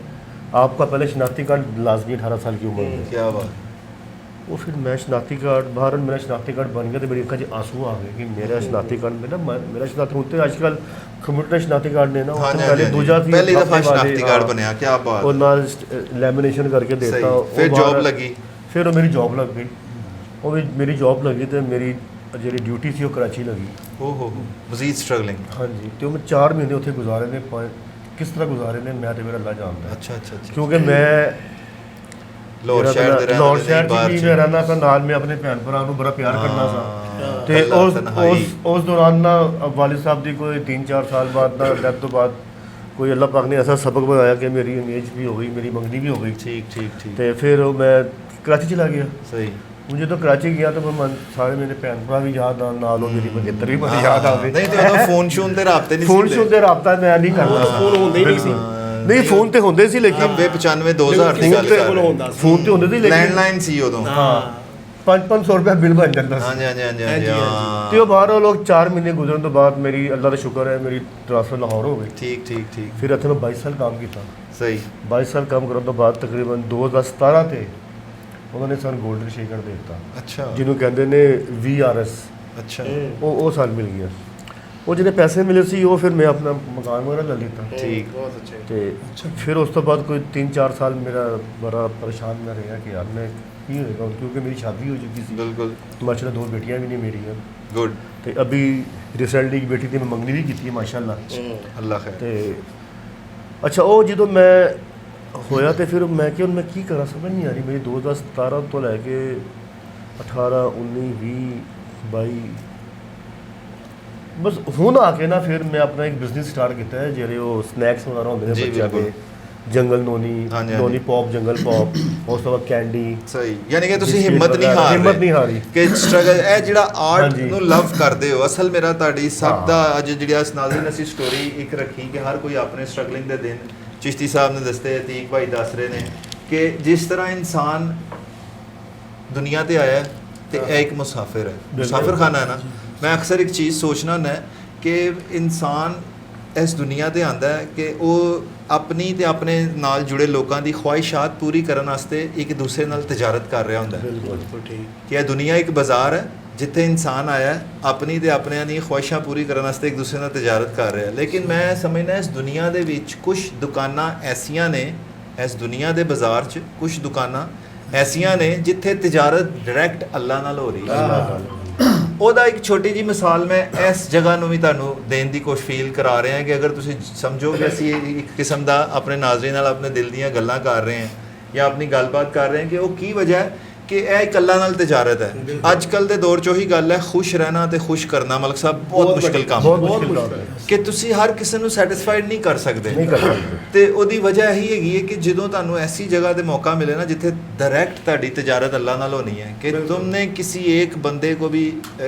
आपका पहले शनाख्ती कार्ड लाजमी 18 साल की उम्र में। क्या बात वो फिर मैं शनाख्ती कार्ड बाहर मेरा शनाख्ती कार्ड बन गया तो मेरी अक्खा च आंसू आ गए कि मेरा शनाख्ती कार्ड में ना मेरा शनाख्ती होते आजकल कंप्यूटर शनाख्ती कार्ड ने ना हाँ उससे जी, पहले हाँ जी, दूजा हाँ जी। थी पहली दफा हफ्ते बाद शनाख्ती ही, कार्ड हाँ। बनया क्या बात और नाल लैमिनेशन करके देता सही वो फिर बाहर- जॉब लगी फिर वो मेरी जॉब लग गई। वो भी मेरी जॉब लगी तो मेरी ਜਿਹੜੀ ਡਿਊਟੀ ਸੀ ਉਹ ਕਰਾਚੀ ਲੱਗੀ। हो मजीद स्ट्रगलिंग ਹਾਂਜੀ ਤੇ ਉਹ ਮੈਂ 4 ਮਹੀਨੇ ਉੱਥੇ ਗੁਜ਼ਾਰੇ ਨੇ ਕਿਸ ਤਰ੍ਹਾਂ ਗੁਜ਼ਾਰੇ ਨੇ ਮੈਂ ਤੇ ਮੇਰਾ ਅੱਲਾ ਜਾਣਦਾ ਹੈ। अच्छा अच्छा अच्छा ਕਿਉਂਕਿ ਮੈਂ ਲਾਹੌਰ ਸ਼ਹਿਰ ਦੇ ਰਹਿਣ ਲਾਹੌਰ ਵਾਲੇ ਸ਼ਹਿਰ ਨਹੀਂ, ਬਾਹਰ ਚ ਵੀ ਚ। ਮੈਂ ਰਹਿੰਦਾ ਸਾਂ ਨਾਲ ਮੈਂ ਆਪਣੇ ਭੈਣ ਭਰਾ ਨੂੰ ਬੜਾ ਪਿਆਰ ਕਰਦਾ ਸਾਂ ਤੇ ਇਕੱਲਾ ਉਸ ਤਨਹਾਈ। ਉਸ ਦੌਰਾਨ ਨਾ ਵਾਲਿਦ ਸਾਹਿਬ ਦੀ ਕੋਈ 3-4 ਸਾਲ ਬਾਅਦ ਨਾ ਡੈਥ ਤੋਂ ਬਾਅਦ ਕੋਈ ਅੱਲਾਹ ਪਾਕ ਨੇ ਐਸਾ ਸਬਕ ਬਣਾਇਆ ਕਿ ਮੇਰੀ ਇਮੇਜ ਵੀ ਹੋ ਗਈ, ਮੇਰੀ ਮੰਗਣੀ ਵੀ ਹੋ ਗਈ ठीक ठीक ठीक ਤੇ ਫਿਰ ਉਹ ਮੈਂ ਕਰਾਚੀ ਚਲਾ ਗਿਆ। सही ਹੁਣ ਜਦੋਂ ਕਰਾਚੀ ਗਿਆ ਤਾਂ ਮੈਂ ਸਾਰੇ ਮੇਰੇ ਭੈਣ ਭਰਾ ਵੀ ਯਾਦ ਆਉਣ ਨਾਲ ਉਹ ਮੇਰੀ ਮੰਗੇਤਰ ਵੀ ਮੈਨੂੰ ਯਾਦ ਆਵੇ। ਨਹੀਂ ਤੇ ਉਦੋਂ ਫੋਨ ਸ਼ੂਨ ਤੇ ਰਾਬਤੇ ਨਹੀਂ ਫੋਨ ਸ਼ੋਨ ਤੇ ਰਾਬਤਾ ਮੈਂ ਨਹੀਂ ਕਰਦਾ ਫੋਨ ਹੁੰਦੇ ਹੀ ਨਹੀਂ ਸੀ। ਨਹੀਂ ਫੋਨ ਤੇ ਹੁੰਦੇ ਸੀ ਲੇਕਿਨ 90 95 2000 ਦੀ ਗੱਲ ਫੋਨ ਤੇ ਕਰ ਕੋਲ ਰਹੇ ਹੁੰਦਾ ਸੀ। ਫੋਨ ਤੇ ਹੁੰਦੇ ਸੀ ਲੇਕਿਨ ਲੈਂਡਲਾਈਨ ਸੀ ਉਦੋਂ ਹਾਂ 500 ਰੁਪਏ ਬਿੱਲ ਬਣ ਜਾਂਦਾ ਸੀ। ਹਾਂਜੀ ਹਾਂਜੀ ਹਾਂਜੀ ਹਾਂਜੀ, ਹਾਂਜੀ ਤੇ ਉਹ ਬਾਹਰ ਉਹ ਲੋਕ 4 ਮਹੀਨੇ ਗੁਜ਼ਰਨ ਤੋਂ ਬਾਅਦ ਮੇਰੀ ਅੱਲਾ ਦਾ ਸ਼ੁਕਰ ਹੈ ਮੇਰੀ ਟ੍ਰਾਂਸਫਰ ਲਾਹੌਰ ਹੋ ਗਈ। ਠੀਕ ਠੀਕ ਠੀਕ ਫਿਰ ਇੱਥੇ ਮੈਂ 22 ਸਾਲ ਕੰਮ ਕੀਤਾ। ਸਹੀ 22 ਸਾਲ ਕੰਮ ਕਰਨ ਤੋਂ ਬਾਅਦ ਤਕਰੀਬਨ 2017 ਤੇ ਉਹਨਾਂ ਨੇ ਸਾਨੂੰ 골ਡਨ ਸ਼ੇਕਰ ਦੇ ਦਿੱਤਾ ਅੱਛਾ ਜਿਹਨੂੰ ਕਹਿੰਦੇ ਨੇ VRS। ਅੱਛਾ ਉਹ ਸਾਲ ਮਿਲ ਗਿਆ। ਉਹ ਜਿਹੜੇ ਪੈਸੇ ਮਿਲੇ ਸੀ ਉਹ ਫਿਰ ਮੈਂ ਆਪਣਾ ਮਕਾਨ ਵਗੈਰਾ ਲੈ ਲਿੱਤਾ ਠੀਕ ਬਹੁਤ ਅੱਛੇ ਤੇ ਫਿਰ ਉਸ ਤੋਂ ਬਾਅਦ ਕੋਈ 3-4 ਸਾਲ ਮੇਰਾ ਬੜਾ ਪਰੇਸ਼ਾਨ ਮੈਂ ਰਿਹਾ ਕਿ ਯਾਰ ਮੈਂ ਕੀ ਹੋਏਗਾ ਹੁਣ, ਕਿਉਂਕਿ ਮੇਰੀ ਸ਼ਾਦੀ ਹੋ ਚੁੱਕੀ ਸੀ। ਬਿਲਕੁਲ ਮਾਸ਼ਾਅੱਲਾ 2 ਬੇਟੀਆਂ ਵੀ ਨੇ ਮੇਰੀਆਂ ਗੁੱਡ ਤੇ ਅਭੀ ਰਿਸੈਂਟਲੀ ਇੱਕ ਬੇਟੀ ਦੀ ਮੈਂ ਮੰਗਣੀ ਵੀ ਕੀਤੀ ਹੈ ਮਾਸ਼ਾਅੱਲਾ। ਅੱਲਾ ਖੈਰ ਤੇ ਅੱਛਾ ਉਹ ਜਦੋਂ ਮੈਂ ਹੋਇਆ ਤੇ ਫਿਰ ਮੈਂ ਕਿ ਹੁਣ ਮੈਂ ਕੀ ਕਰਾਂ ਸਮਝ ਨਹੀਂ ਆ ਰਹੀ। ਮੇਰੀ 2017 ਤੋਂ ਲੈ ਕੇ 18 19 20 22 ਬਸ ਹੁਣ ਆ ਕੇ ਨਾ ਫਿਰ ਮੈਂ ਆਪਣਾ ਇੱਕ ਬਿਜ਼ਨਸ ਸਟਾਰਟ ਕੀਤਾ ਹੈ ਜਿਹੜੇ ਉਹ ਸਨੈਕਸ ਵਗੈਰਾ ਹੁੰਦੇ ਨੇ ਜੀ, ਬੱਚਿਆਂ ਦੇ ਬਿਲਕੁਲ। ਜੰਗਲ ਨੋਨੀ ਹਾਂਜੀ, ਨੋਨੀ ਪੌਪ ਜੰਗਲ ਪੌਪ ਉਸ ਤੋਂ ਬਾਅਦ ਕੈਂਡੀ। ਸਹੀ ਯਾਨੀ ਕਿ ਤੁਸੀਂ ਬਿਸਕਿਟ ਹਿੰਮਤ ਨਹੀਂ ਵਗੈਰਾ, ਹਾਰ ਹਿੰਮਤ ਰਹੇ ਨਹੀਂ ਹਾਰੀ। ਕਿ ਸਟਰਗਲ ਇਹ ਜਿਹੜਾ ਆਰਟ ਹਾਂਜੀ। ਨੂੰ ਲਵ ਕਰਦੇ ਹੋ ਅਸਲ ਮੇਰਾ ਤੁਹਾਡੀ ਸਭ ਹਾਂ। ਦਾ ਅੱਜ ਜਿਹੜਾ ਨਾਜ਼ਰੀਨ ਅਸੀਂ ਸਟੋਰੀ ਇੱਕ ਰੱਖੀ ਕਿ ਹਰ ਕੋਈ ਆਪਣੇ ਸਟਰਗਲਿੰਗ ਦੇ ਦਿਨ ਚਿਸ਼ਤੀ ਸਾਹਿਬ ਨੇ ਦੱਸਦੇ ਅਤੀਕ ਭਾਈ ਦੱਸ ਰਹੇ ਨੇ ਕਿ ਜਿਸ ਤਰ੍ਹਾਂ ਇਨਸਾਨ ਦੁਨੀਆ ਤੇ ਆਇਆ ਹੈ ਤੇ ਇਹ ਇੱਕ ਮੁਸਾਫਿਰ ਹੈ ਮੁਸਾਫਿਰ ਖਾਨਾ ਹੈ ਨਾ। ਮੈਂ ਅਕਸਰ ਇੱਕ ਚੀਜ਼ ਸੋਚਣਾ ਹੁੰਦਾ ਕਿ ਇਨਸਾਨ ਇਸ ਦੁਨੀਆ ਤੇ ਆਂਦਾ ਹੈ ਕਿ ਉਹ ਆਪਣੀ ਤੇ ਆਪਣੇ ਨਾਲ ਜੁੜੇ ਲੋਕਾਂ ਦੀ ਖਵਾਹਿਸ਼ਾਤ ਪੂਰੀ ਕਰਨ ਵਾਸਤੇ ਇੱਕ ਦੂਸਰੇ ਨਾਲ ਤਜਾਰਤ ਕਰ ਰਿਹਾ ਹੁੰਦਾ ਹੈ ਬਿਲਕੁਲ ਠੀਕ ਕਿ ਇਹ ਦੁਨੀਆ ਇੱਕ ਬਾਜ਼ਾਰ ਹੈ ਜਿੱਥੇ ਇਨਸਾਨ ਆਇਆ ਹੈ ਆਪਣੀ ਤੇ ਆਪਣਿਆਂ ਦੀ ਖਵਾਹਿਸ਼ਾਂ ਪੂਰੀ ਕਰਨ ਵਾਸਤੇ ਇੱਕ ਦੂਸਰੇ ਨਾਲ ਤਜਾਰਤ ਕਰ ਰਿਹਾ। ਲੇਕਿਨ ਮੈਂ ਸਮਝਦਾ ਇਸ ਦੁਨੀਆ ਦੇ ਵਿੱਚ ਕੁਝ ਦੁਕਾਨਾਂ ਐਸੀਆਂ ਨੇ ਇਸ ਦੁਨੀਆ ਦੇ ਬਾਜ਼ਾਰ 'ਚ ਕੁਝ ਦੁਕਾਨਾਂ ਐਸੀਆਂ ਨੇ ਜਿੱਥੇ ਤਜਾਰਤ ਡਾਇਰੈਕਟ ਅੱਲਾ ਨਾਲ ਹੋ ਰਹੀ ਹੈ। ਉਹਦਾ ਇੱਕ ਛੋਟੀ ਜੀ ਮਿਸਾਲ ਮੈਂ ਇਸ ਜਗ੍ਹਾ ਨੂੰ ਵੀ ਤੁਹਾਨੂੰ ਦੇਣ ਦੀ ਕੋਸ਼ਿਸ਼ ਫੀਲ ਕਰਾ ਰਿਹਾ ਕਿ ਅਗਰ ਤੁਸੀਂ ਸਮਝੋ ਕਿ ਅਸੀਂ ਇੱਕ ਕਿਸਮ ਦਾ ਆਪਣੇ ਨਾਜ਼ਰੀਨ ਨਾਲ ਆਪਣੇ ਦਿਲ ਦੀਆਂ ਗੱਲਾਂ ਕਰ ਰਹੇ ਹਾਂ ਜਾਂ ਆਪਣੀ ਗੱਲਬਾਤ ਕਰ ਰਹੇ ਹਾਂ ਕਿ ਉਹ ਕੀ ਵਜ੍ਹਾ ਹੈ ਕਿ ਇਹ ਇਕੱਲਾ ਨਾਲ ਤਜਾਰਤ ਹੈ। ਬਿਲਕੁਲ। ਅੱਜ ਕੱਲ ਦੇ ਦੌਰ 'ਚ ਉਹੀ ਗੱਲ ਹੈ, ਖੁਸ਼ ਰਹਿਣਾ ਤੇ ਖੁਸ਼ ਕਰਨਾ ਮਲਕ ਸਾਹਿਬ ਬਹੁਤ ਮੁਸ਼ਕਿਲ ਕੰਮ ਬਹੁਤ ਹੈ ਮੁਸ਼ਕਿਲ ਕੰਮ ਹੈ। ਕਿ ਤੁਸੀਂ ਹਰ ਕਿਸੇ ਨੂੰ ਸੈਟੀਸਫਾਈਡ ਨਹੀਂ ਕਰ ਸਕਦੇ। ਨਹੀਂ ਕਰ ਸਕਦੇ। ਤੇ ਉਹਦੀ ਵਜ੍ਹਾ ਇਹੀ ਹੈਗੀ ਹੈ ਕਿ ਜਦੋਂ ਤੁਹਾਨੂੰ ਐਸੀ ਜਗ੍ਹਾ ਤੇ ਮੌਕਾ ਮਿਲੇ ਨਾ ਜਿੱਥੇ डायरेक्ट ਤੁਹਾਡੀ तजारत अल्लाह नाल होनी है कि बिल्कुल। तुमने किसी एक बंदे को भी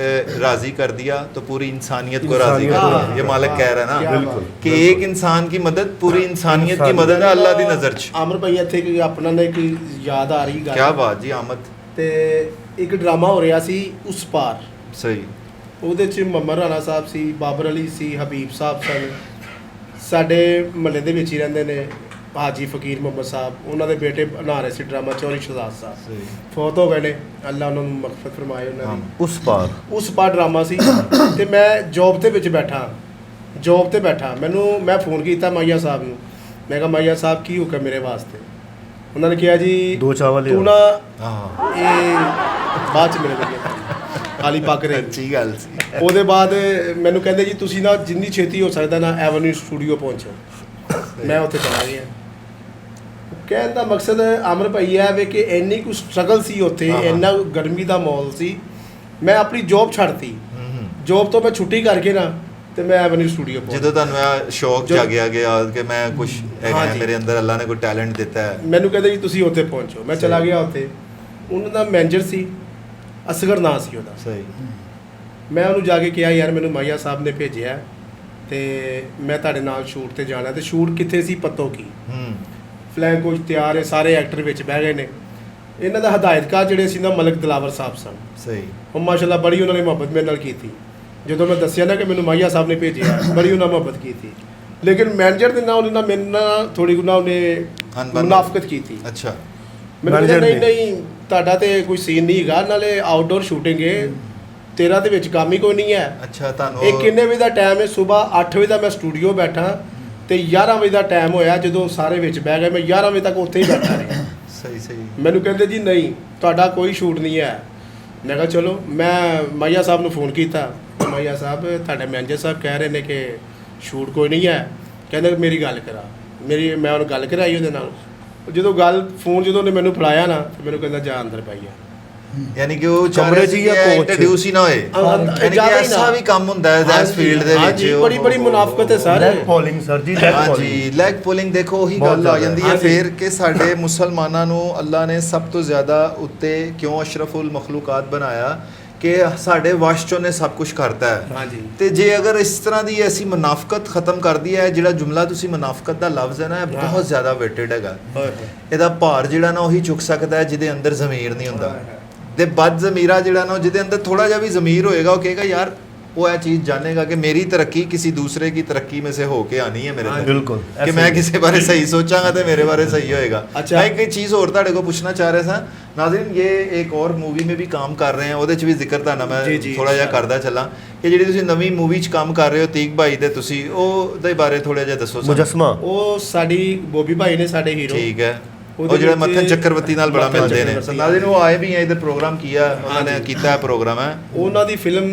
राज़ी कर दिया तो पूरी इंसानियत को राज़ी कर इंसानियत दिया। को, ये मालिक कह रहा है क्या ना बिल्कुल। कि एक इंसान की मदद पूरी इंसानियत की मदद है अल्लाह की नज़र च। ਆਮਰ ਭਾਈ ਇੱਥੇ ਕਿ ਆਪਣਾ ਨੇ ਇੱਕ ਯਾਦ ਆ ਰਹੀ ਗੱਲ क्या बात जी आमद ਤੇ ਇੱਕ ਡਰਾਮਾ ਹੋ ਰਿਹਾ ਸੀ ਉਸ ਪਾਰ, सही ਉਹਦੇ ਚ ਮੁਹੰਮਦ ਰਾਣਾ ਸਾਹਿਬ ਸੀ, ਬਾਬਰ ਅਲੀ ਸੀ, ਹਬੀਬ ਸਾਹਿਬ ਸਨ, ਸਾਡੇ ਮਹੱਲੇ ਦੇ ਵਿੱਚ ਹੀ ਰਹਿੰਦੇ ਨੇ ਹਾਜੀ ਫਕੀਰ ਮੁਹੰਮਦ ਸਾਹਿਬ, ਉਹਨਾਂ ਦੇ ਬੇਟੇ ਬਣਾ ਰਹੇ ਸੀ ਡਰਾਮਾ ਚੌਰੀ ਸ਼ਹਜ਼ਾਦ ਸਾਹਿਬ, सही ਫੌਤ ਹੋ ਗਏ ਨੇ, ਅੱਲਾ ਉਹਨਾਂ ਨੂੰ ਮਗਫਰਤ ਫਰਮਾਏ ਉਹਨਾਂ ਦੀ। ਉਸ ਪਾਰ ਉਸ ਪਾਰ ਡਰਾਮਾ ਸੀ ਤੇ ਮੈਂ ਜੌਬ ਤੇ ਵਿੱਚ ਬੈਠਾ, ਜੌਬ ਤੇ ਬੈਠਾ, ਮੈਂ ਫੋਨ ਕੀਤਾ ਮਾਈਆ ਸਾਹਿਬ ਨੂੰ, ਮੈਂ ਕਿਹਾ ਮਾਈਆ ਸਾਹਿਬ ਕੀ ਹੁਕਮ ਮੇਰੇ ਵਾਸਤੇ? ਉਹਨਾਂ ਨੇ ਕਿਹਾ ਜੀ ਦੋ ਚਾਵਲ ਤੂੰ ਨਾ हाँ ਇਹ ਬਾਅਦ ਚ ਮਿਲੇ ਲੱਗੇ ਖਾਲੀ ਪੱਕ ਰਹੇ। अच्छी गल सी ਉਹਦੇ ਬਾਅਦ ਮੈਨੂੰ ਕਹਿੰਦੇ ਜੀ ਤੁਸੀਂ ਨਾ ਜਿੰਨੀ ਛੇਤੀ ਹੋ ਸਕਦਾ ਨਾ ਐਵਨਿਊ ਸਟੂਡੀਓ ਪਹੁੰਚੋ। ਮੈਂ ਉੱਥੇ ਚਲਾ ਗਿਆ। ਕਹਿਣ ਦਾ ਮਕਸਦ ਅਮਰ ਭਾਈ ਹੈ ਵੇ ਕਿ ਇੰਨੀ ਕੁ ਸਟਰਗਲ ਸੀ ਉੱਥੇ, ਹਾਂ। ਇੰਨਾ ਗਰਮੀ ਦਾ ਮਾਹੌਲ ਸੀ, ਮੈਂ ਆਪਣੀ ਜੌਬ ਛੱਡਤੀ, ਜੌਬ ਤੋਂ ਮੈਂ ਛੁੱਟੀ ਕਰਕੇ ਨਾ ਤੇ ਮੈਂ ਐਵਨਿਊ ਸਟੂਡੀਓ ਪਹੁੰਚਿਆ। ਜਦੋਂ ਤੁਹਾਨੂੰ ਇਹ ਸ਼ੌਕ ਜਦੋਂ- ਜਾਗਿਆ ਗਿਆ ਕਿ ਮੈਂ ਕੁਝ ਹਾਂ ਜੀ। ਮੇਰੇ ਅੰਦਰ ਅੱਲਾਹ ਨੇ ਕੋਈ ਟੈਲੈਂਟ ਦਿੱਤਾ ਹੈ। ਮੈਨੂੰ ਕਹਿੰਦੇ ਜੀ ਤੁਸੀਂ ਉੱਥੇ ਪਹੁੰਚੋ। ਮੈਂ ਚਲਾ ਸਹੀ। ਗਿਆ ਉੱਥੇ। ਉਹਨਾਂ ਦਾ ਮੈਨੇਜਰ ਸੀ, ਅਸਗਰ ਨਾਂ ਸੀ ਉਹਦਾ। ਸਹੀ ਮੈਂ ਉਹਨੂੰ ਜਾ ਕੇ ਕਿਹਾ ਯਾਰ ਮੈਨੂੰ ਮਾਈਆ ਸਾਹਿਬ ਨੇ ਭੇਜਿਆ ਤੇ ਮੈਂ ਤੁਹਾਡੇ ਨਾਲ ਸ਼ੂਟ ਤੇ ਜਾਣਾ। ਤੇ ਸ਼ੂਟ ਕਿੱਥੇ ਸੀ? ਪੱਤੋ ਕੀ ਫਲੈਗ ਕੁਝ ਤਿਆਰ ਹੈ, ਸਾਰੇ ਐਕਟਰ ਵਿੱਚ ਬਹਿ ਗਏ ਨੇ। ਇਹਨਾਂ ਦਾ ਹਦਾਇਤਕਾਰ ਜਿਹੜੇ ਸੀ ਨਾ ਮਲਕ ਦਿਲਾਵਰ ਸਾਹਿਬ ਸਨ। ਸਹੀ ਉਹ ਮਾਸ਼ਾਅੱਲਾ ਬੜੀ ਉਹਨਾਂ ਨੇ ਮੁਹੱਬਤ ਮੇਰੇ ਨਾਲ ਕੀਤੀ। ਜਦੋਂ ਮੈਂ ਦੱਸਿਆ ਨਾ ਕਿ ਮੈਨੂੰ ਮਾਈਆ ਸਾਹਿਬ ਨੇ ਭੇਜਿਆ, ਬੜੀ ਉਹਨਾਂ ਮੁਹੱਬਤ ਕੀਤੀ। ਲੇਕਿਨ ਮੈਨੇਜਰ ਦੇ ਨਾਲ ਉਹਨਾਂ ਮੇਰੇ ਨਾਲ ਥੋੜੀ ਗੁਨਾ ਉਹਨੇ ਅਣਬਣ- ਮੁਨਾਫਕਤ ਕੀਤੀ। ਅੱਛਾ ਮੈਨੂੰ ਕਹਿੰਦਾ Manager ਨਹੀਂ ਨੇ। ਨਹੀਂ ਤੁਹਾਡਾ ਤੇ ਕੋਈ ਸੀਨ ਨਹੀਂ ਹੈਗਾ, ਨਾਲੇ ਆਊਟਡੋਰ ਸ਼ੂਟਿੰਗ ਹੈ, ਤੇਰਾ ਦੇ ਵਿੱਚ ਕੰਮ ਹੀ ਕੋਈ ਨਹੀਂ ਹੈ। ਅੱਛਾ ਤੁਹਾਨੂੰ ਇਹ ਕਿੰਨੇ ਵਜੇ ਦਾ ਟਾਈਮ ਹੈ? ਸਵੇਰ 8 ਵਜੇ ਦਾ ਮੈਂ ਸਟੂਡੀਓ ਬੈਠਾ ਤੇ 11 ਵਜੇ ਦਾ ਟਾਈਮ ਹੋਇਆ ਜਦੋਂ ਸਾਰੇ ਵਿੱਚ ਬਹਿ ਗਏ। ਮੈਂ 11 ਵਜੇ ਤੱਕ ਉੱਥੇ ਹੀ ਬੈਠਾ ਰਿਹਾ। ਸਹੀ ਸਹੀ ਮੈਨੂੰ ਕਹਿੰਦੇ ਜੀ ਨਹੀਂ ਤੁਹਾਡਾ ਕੋਈ ਸ਼ੂਟ ਨਹੀਂ ਹੈ। ਮੈਂ ਕਿਹਾ ਚਲੋ। ਮੈਂ ਮਾਈਆ ਸਾਹਿਬ ਨੂੰ ਫੋਨ ਕੀਤਾ, ਮਾਈਆ ਸਾਹਿਬ ਤੁਹਾਡੇ ਮੈਨੇਜਰ ਸਾਹਿਬ ਕਹਿ ਰਹੇ ਨੇ ਕਿ ਸ਼ੂਟ ਕੋਈ ਨਹੀਂ ਹੈ। ਕਹਿੰਦੇ ਮੇਰੀ ਗੱਲ ਕਰਾ। ਮੈਂ ਉਹਨੂੰ ਗੱਲ ਕਰਾਈ ਉਹਦੇ ਨਾਲ। ਜਦੋਂ ਜਦੋਂ ਉਹਨੇ ਮੈਨੂੰ ਫੜਾਇਆ ਨਾ ਤੇ ਮੈਨੂੰ ਕਹਿੰਦਾ ਜਾ ਅੰਦਰ ਪਾਈਆ। ਯਾਨੀ ਕਿ ਉਹ ਕਮਰੇ ਕਮਰੇ 'ਚ ਚ ਜਾਂ ਜਾਂ ਇੰਟਰੋਡਿਊਸ ਹੀ ਨਾ ਹੋਏ। ਯਾਨੀ ਕਿ ਜ਼ਿਆਦਾ ਹੀ ਐਸਾ ਨਾ। ਵੀ ਕੰਮ ਹੁੰਦਾ ਹੈ ਇਸ ਹਾਂਜੀ, ਫੀਲਡ ਦੇ ਵਿੱਚ। ਹਾਂਜੀ, ਬੜੀ ਮੁਨਾਫਕਤ ਹੈ ਸਾਰੇ। ਲੈਗ ਪੋਲਿੰਗ ਸਰ ਜੀ, ਲੈਗ ਹਾਂਜੀ ਪੋਲਿੰਗ ਲੈਗ ਪੁਲਿੰਗ ਦੇਖੋ ਉਹੀ ਬਹੁਤ ਗੱਲ ਆ ਜ਼ਿਆਦਾ। ਜਾਂਦੀ ਹੈ ਹਾਂਜੀ। ਫਿਰ ਕਿ ਸਾਡੇ ਮੁਸਲਮਾਨਾਂ ਨੂੰ ਅੱਲਾ ਨੇ ਸਭ ਤੋਂ ਜ਼ਿਆਦਾ ਉੱਤੇ ਕਿਉਂ ਅਸ਼ਰਫੁਲ ਮਖਲੂਕਾਤ ਬਣਾਇਆ ਕਿ ਸਾਡੇ ਵਸ਼ 'ਚ ਉਹਨੇ ਸਭ ਕੁਝ ਕਰਤਾ ਹੈ। ਹਾਂਜੀ ਤੇ ਜੇ ਅਗਰ ਇਸ ਤਰ੍ਹਾਂ ਦੀ ਐਸੀ ਮੁਨਾਫਕਤ ਖਤਮ ਕਰਦੀ ਹੈ, ਜਿਹੜਾ ਜੁਮਲਾ ਤੁਸੀਂ ਮੁਨਾਫਕਤ ਦਾ ਲਫ਼ਜ਼ ਹੈ ਨਾ ਇਹ ਬਹੁਤ ਜ਼ਿਆਦਾ ਵੇਟਡ ਹੈਗਾ। ਇਹਦਾ ਭਾਰ ਜਿਹੜਾ ਨਾ ਉਹੀ ਚੁੱਕ ਸਕਦਾ ਹੈ ਜਿਹਦੇ ਅੰਦਰ ਜ਼ਮੀਰ ਨਹੀਂ ਹੁੰਦਾ। ਤੇ ਬਦ ਜ਼ਮੀਰਾ ਜਿਹੜਾ ਨਾ ਜਿਹਦੇ ਅੰਦਰ ਥੋੜਾ ਜਿਹਾ ਵੀ ਜ਼ਮੀਰ ਹੋਏਗਾ ਉਹ ਕਹੇਗਾ ਯਾਰ ਉਹ ਇਹ ਚੀਜ਼ ਜਾਣੇਗਾ ਕਿ ਮੇਰੀ ਤਰੱਕੀ किसी दूसरे की तरक्की में से होके आनी है मेरे हाँ, अंदर। बिल्कुल कि मैं किसी बारे सही सोचांगा तो मेरे बारे सही होएगा। अच्छा। मैं एक चीज़ और ਤੁਹਾਡੇ को पूछना चाह रहा था नाज़रीन, ये एक और मूवी में भी काम कर रहे हैं, ਉਹਦੇ 'ਚ ਵੀ ਜ਼ਿਕਰ ਤੁਹਾਡਾ ਮੈਂ ਜੀ, ਜੀ, ਥੋੜਾ ਜਿਹਾ ਕਰਦਾ ਚੱਲਾਂ ਕਿ ਜਿਹੜੀ ਤੁਸੀਂ ਨਵੀਂ ਮੂਵੀ 'ਚ ਕੰਮ ਕਰ ਰਹੇ ਹੋ ਤੀਕ ਭਾਈ ਦੇ, ਤੁਸੀਂ ਉਹਦੇ ਬਾਰੇ ਥੋੜਾ ਜਿਹਾ ਦੱਸੋ ਸਾਨੂੰ। ਮੁਜਸਮਾ ਉਹ ਸਾਡੀ ਬੋਬੀ ਭਾਈ ਨੇ ਸਾਡੇ ਹੀਰੋ। ਠੀਕ ਹੈ। ਉਹਦੇ ਉਹ ਜਿਹੜਾ ਵਿੱਚ ਮੱਥਨ ਚੱਕਰਵਰਤੀ ਨਾਲ ਬੜਾ ਮੱਥਨ ਮਿਲਦੇ ਨੇ। ਚੱਕਰਵਰਤੀ। ਨਾਜ਼ਰੀਨ ਉਹ ਆਏ ਵੀ ਹੈ ਇਧਰ ਪ੍ਰੋਗਰਾਮ ਕੀਤਾ, ਉਹਨਾਂ ਨੇ ਹਾਂਜੀ। ਕੀਤਾ ਹੈ ਪ੍ਰੋਗਰਾਮ ਹੈ। ਉਹਨਾਂ ਦੀ ਫਿਲਮ